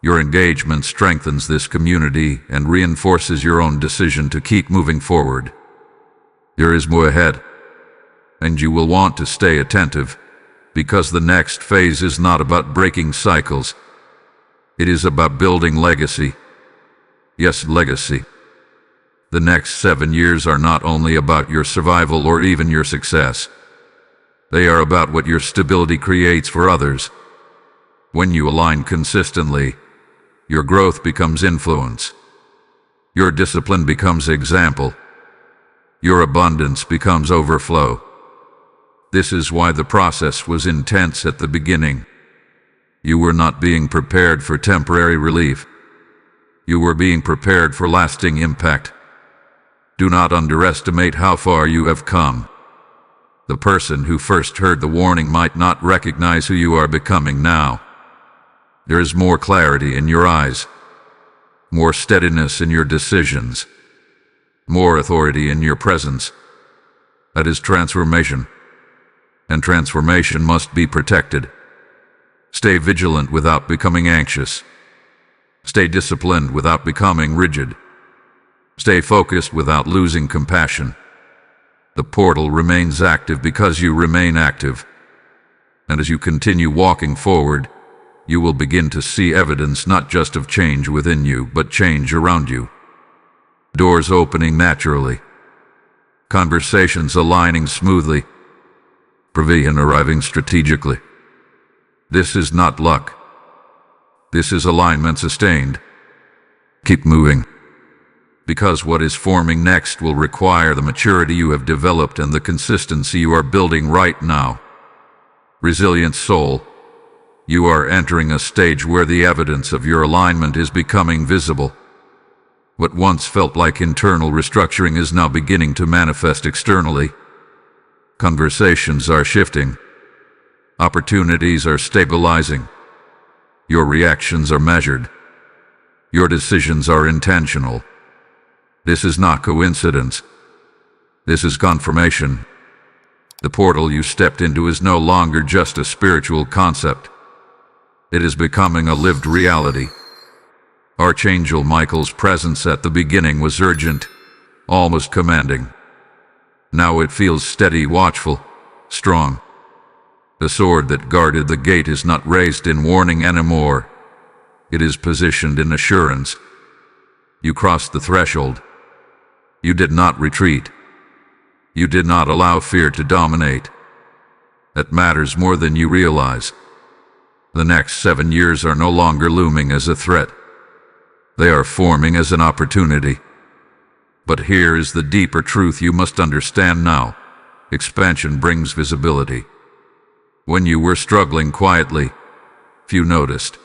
Speaker 1: Your engagement strengthens this community and reinforces your own decision to keep moving forward. There is more ahead, and you will want to stay attentive, because the next phase is not about breaking cycles. It is about building legacy. Yes, legacy. The next 7 years are not only about your survival or even your success. They are about what your stability creates for others. When you align consistently, your growth becomes influence. Your discipline becomes example. Your abundance becomes overflow. This is why the process was intense at the beginning. You were not being prepared for temporary relief. You were being prepared for lasting impact. Do not underestimate how far you have come. The person who first heard the warning might not recognize who you are becoming now. There is more clarity in your eyes, more steadiness in your decisions, more authority in your presence. That is transformation. And transformation must be protected. Stay vigilant without becoming anxious. Stay disciplined without becoming rigid. Stay focused without losing compassion. The portal remains active because you remain active. And as you continue walking forward, you will begin to see evidence not just of change within you, but change around you. Doors opening naturally. Conversations aligning smoothly. Provision arriving strategically. This is not luck. This is alignment sustained. Keep moving. Because what is forming next will require the maturity you have developed and the consistency you are building right now. Resilient soul, you are entering a stage where the evidence of your alignment is becoming visible. What once felt like internal restructuring is now beginning to manifest externally. Conversations are shifting. Opportunities are stabilizing. Your reactions are measured. Your decisions are intentional. This is not coincidence. This is confirmation. The portal you stepped into is no longer just a spiritual concept. It is becoming a lived reality. Archangel Michael's presence at the beginning was urgent, almost commanding. Now it feels steady, watchful, strong. The sword that guarded the gate is not raised in warning anymore. It is positioned in assurance. You crossed the threshold. You did not retreat. You did not allow fear to dominate. That matters more than you realize. The next 7 years are no longer looming as a threat. They are forming as an opportunity. But here is the deeper truth you must understand now. Expansion brings visibility. When you were struggling quietly, few noticed.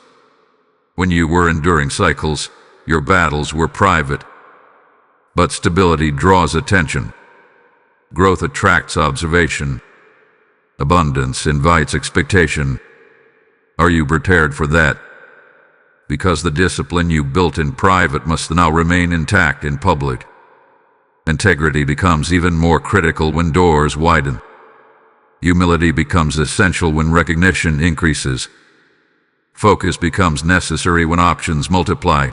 Speaker 1: When you were enduring cycles, your battles were private. But stability draws attention. Growth attracts observation. Abundance invites expectation. Are you prepared for that? Because the discipline you built in private must now remain intact in public. Integrity becomes even more critical when doors widen. Humility becomes essential when recognition increases. Focus becomes necessary when options multiply.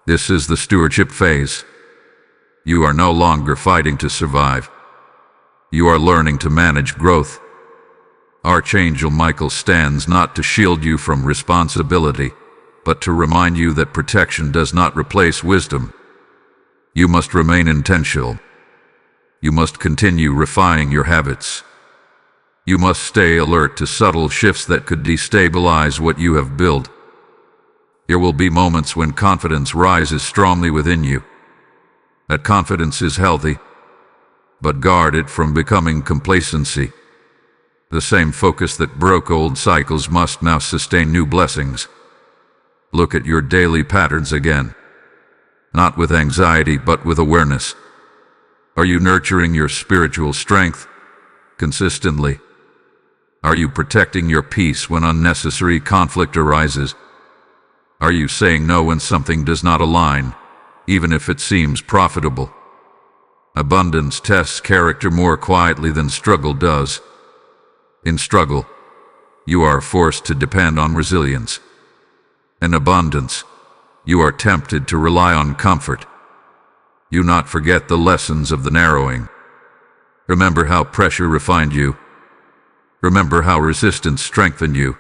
Speaker 1: This is the stewardship phase. You are no longer fighting to survive. You are learning to manage growth. Archangel Michael stands not to shield you from responsibility, but to remind you that protection does not replace wisdom. You must remain intentional. You must continue refining your habits. You must stay alert to subtle shifts that could destabilize what you have built. There will be moments when confidence rises strongly within you. That confidence is healthy, but guard it from becoming complacency. The same focus that broke old cycles must now sustain new blessings. Look at your daily patterns again. Not with anxiety, but with awareness. Are you nurturing your spiritual strength consistently? Are you protecting your peace when unnecessary conflict arises? Are you saying no when something does not align, even if it seems profitable? Abundance tests character more quietly than struggle does. In struggle, you are forced to depend on resilience. In abundance, you are tempted to rely on comfort. You not forget the lessons of the narrowing. Remember how pressure refined you. Remember how resistance strengthened you.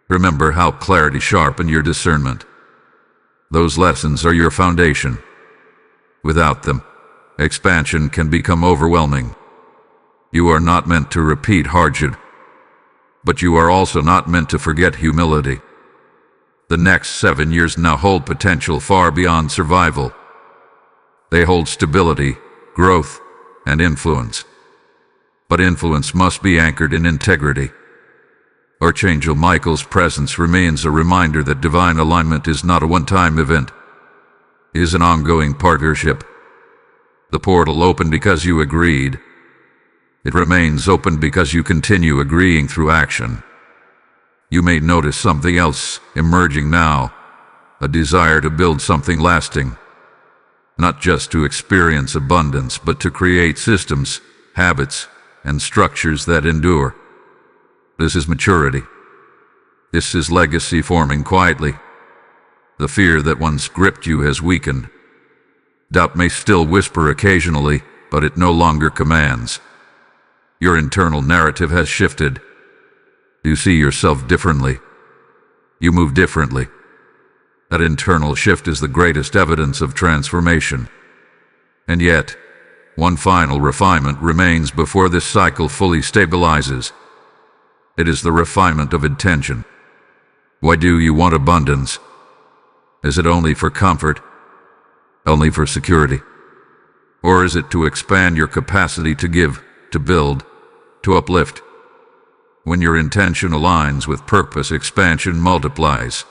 Speaker 1: Remember how clarity sharpened your discernment. Those lessons are your foundation. Without them, expansion can become overwhelming. You are not meant to repeat hardship, but you are also not meant to forget humility. The next 7 years now hold potential far beyond survival. They hold stability, growth, and influence. But influence must be anchored in integrity. Archangel Michael's presence remains a reminder that divine alignment is not a one-time event. It is an ongoing partnership. The portal opened because you agreed. It remains open because you continue agreeing through action. You may notice something else emerging now, a desire to build something lasting. Not just to experience abundance, but to create systems, habits, and structures that endure. This is maturity. This is legacy forming quietly. The fear that once gripped you has weakened. Doubt may still whisper occasionally, but it no longer commands. Your internal narrative has shifted. You see yourself differently. You move differently. That internal shift is the greatest evidence of transformation. And yet, one final refinement remains before this cycle fully stabilizes. It is the refinement of intention. Why do you want abundance? Is it only for comfort? Only for security? Or is it to expand your capacity to give, to build, to uplift? When your intention aligns with purpose, expansion multiplies.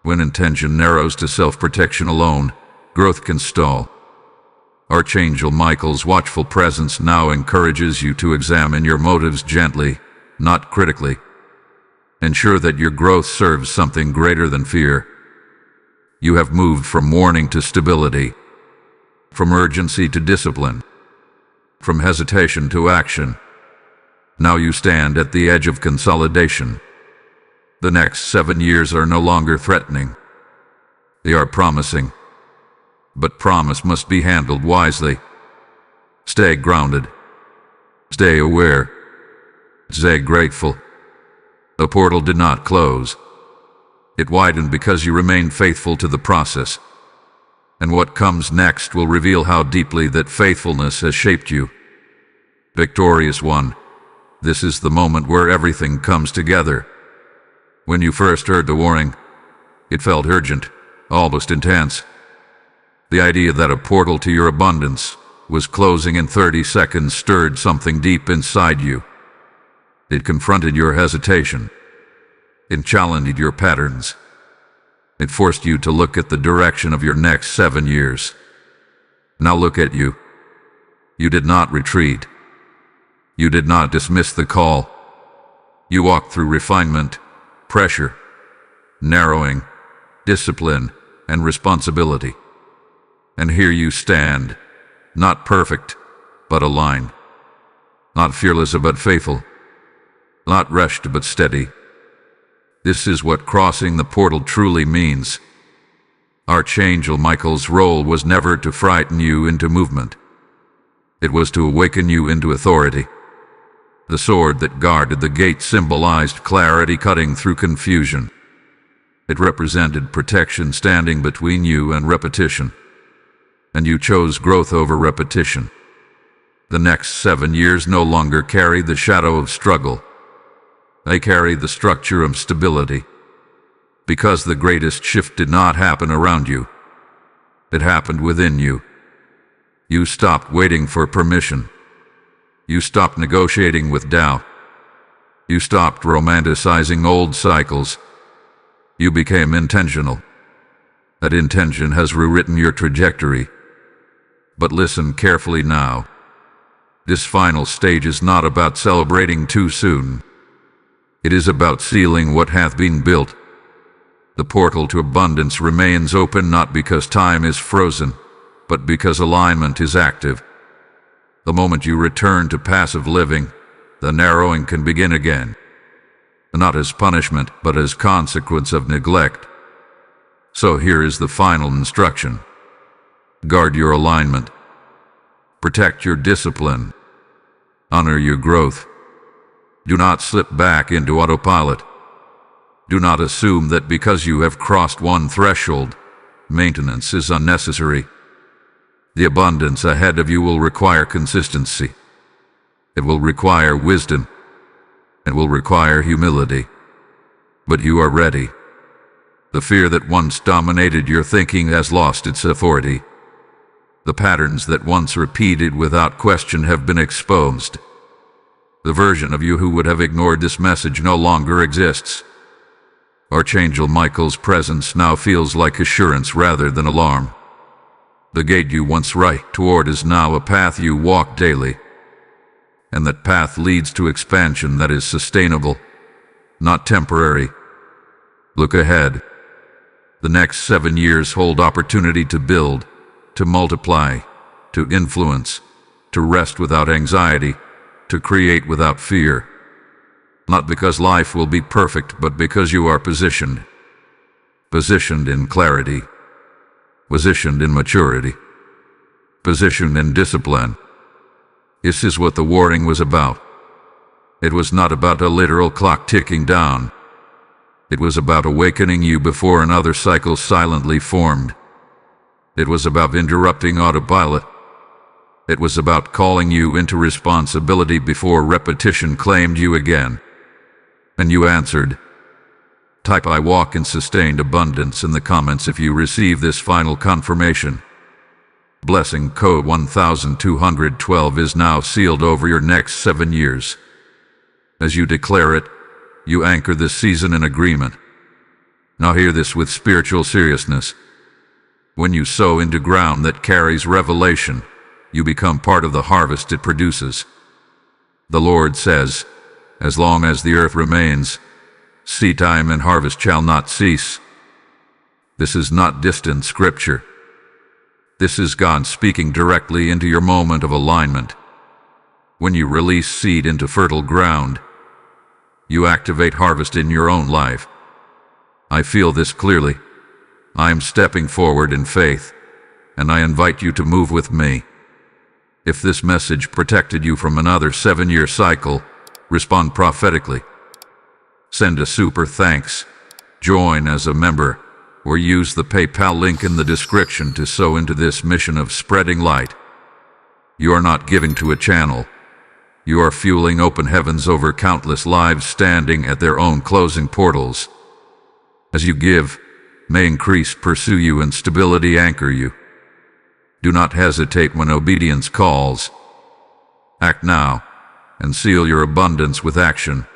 Speaker 1: When intention narrows to self-protection alone, growth can stall. Archangel Michael's watchful presence now encourages you to examine your motives gently, not critically. Ensure that your growth serves something greater than fear. You have moved from warning to stability, from urgency to discipline, from hesitation to action. Now you stand at the edge of consolidation. The next 7 years are no longer threatening. They are promising. But promise must be handled wisely. Stay grounded. Stay aware. Stay grateful. The portal did not close. It widened because you remained faithful to the process. And what comes next will reveal how deeply that faithfulness has shaped you. Victorious one, this is the moment where everything comes together. When you first heard the warning, it felt urgent, almost intense. The idea that a portal to your abundance was closing in 30 seconds stirred something deep inside you. It confronted your hesitation. It challenged your patterns. It forced you to look at the direction of your next 7 years. Now look at you. You did not retreat. You did not dismiss the call. You walked through refinement, pressure, narrowing, discipline, and responsibility. And here you stand, not perfect, but aligned. Not fearless but faithful. Not rushed but steady. This is what crossing the portal truly means. Archangel Michael's role was never to frighten you into movement. It was to awaken you into authority. The sword that guarded the gate symbolized clarity cutting through confusion. It represented protection standing between you and repetition. And you chose growth over repetition. The next 7 years no longer carry the shadow of struggle. They carry the structure of stability. Because the greatest shift did not happen around you. It happened within you. You stopped waiting for permission. You stopped negotiating with doubt. You stopped romanticizing old cycles. You became intentional. That intention has rewritten your trajectory. But listen carefully now. This final stage is not about celebrating too soon. It is about sealing what hath been built. The portal to abundance remains open not because time is frozen, but because alignment is active. The moment you return to passive living, the narrowing can begin again. Not as punishment, but as consequence of neglect. So here is the final instruction. Guard your alignment. Protect your discipline. Honor your growth. Do not slip back into autopilot. Do not assume that because you have crossed one threshold, maintenance is unnecessary. The abundance ahead of you will require consistency. It will require wisdom. It will require humility. But you are ready. The fear that once dominated your thinking has lost its authority. The patterns that once repeated without question have been exposed. The version of you who would have ignored this message no longer exists. Archangel Michael's presence now feels like assurance rather than alarm. The gate you once ran toward is now a path you walk daily. And that path leads to expansion that is sustainable, not temporary. Look ahead. The next 7 years hold opportunity to build, to multiply, to influence, to rest without anxiety, to create without fear. Not because life will be perfect, but because you are positioned. Positioned in clarity. Positioned in maturity. Positioned in discipline. This is what the warning was about. It was not about a literal clock ticking down. It was about awakening you before another cycle silently formed. It was about interrupting autopilot. It was about calling you into responsibility before repetition claimed you again. And you answered. Type "I walk in sustained abundance" in the comments if you receive this final confirmation. Blessing code 1212 is now sealed over your next 7 years. As you declare it, you anchor this season in agreement. Now hear this with spiritual seriousness. When you sow into ground that carries revelation, you become part of the harvest it produces. The Lord says, as long as the earth remains, seed time and harvest shall not cease. This is not distant scripture. This is God speaking directly into your moment of alignment. When you release seed into fertile ground, you activate harvest in your own life. I feel this clearly. I am stepping forward in faith, and I invite you to move with me. If this message protected you from another 7-year cycle, respond prophetically. Send a super thanks, join as a member, or use the PayPal link in the description to sow into this mission of spreading light. You are not giving to a channel. You are fueling open heavens over countless lives standing at their own closing portals. As you give, may increase pursue you and stability anchor you. Do not hesitate when obedience calls. Act now, and seal your abundance with action.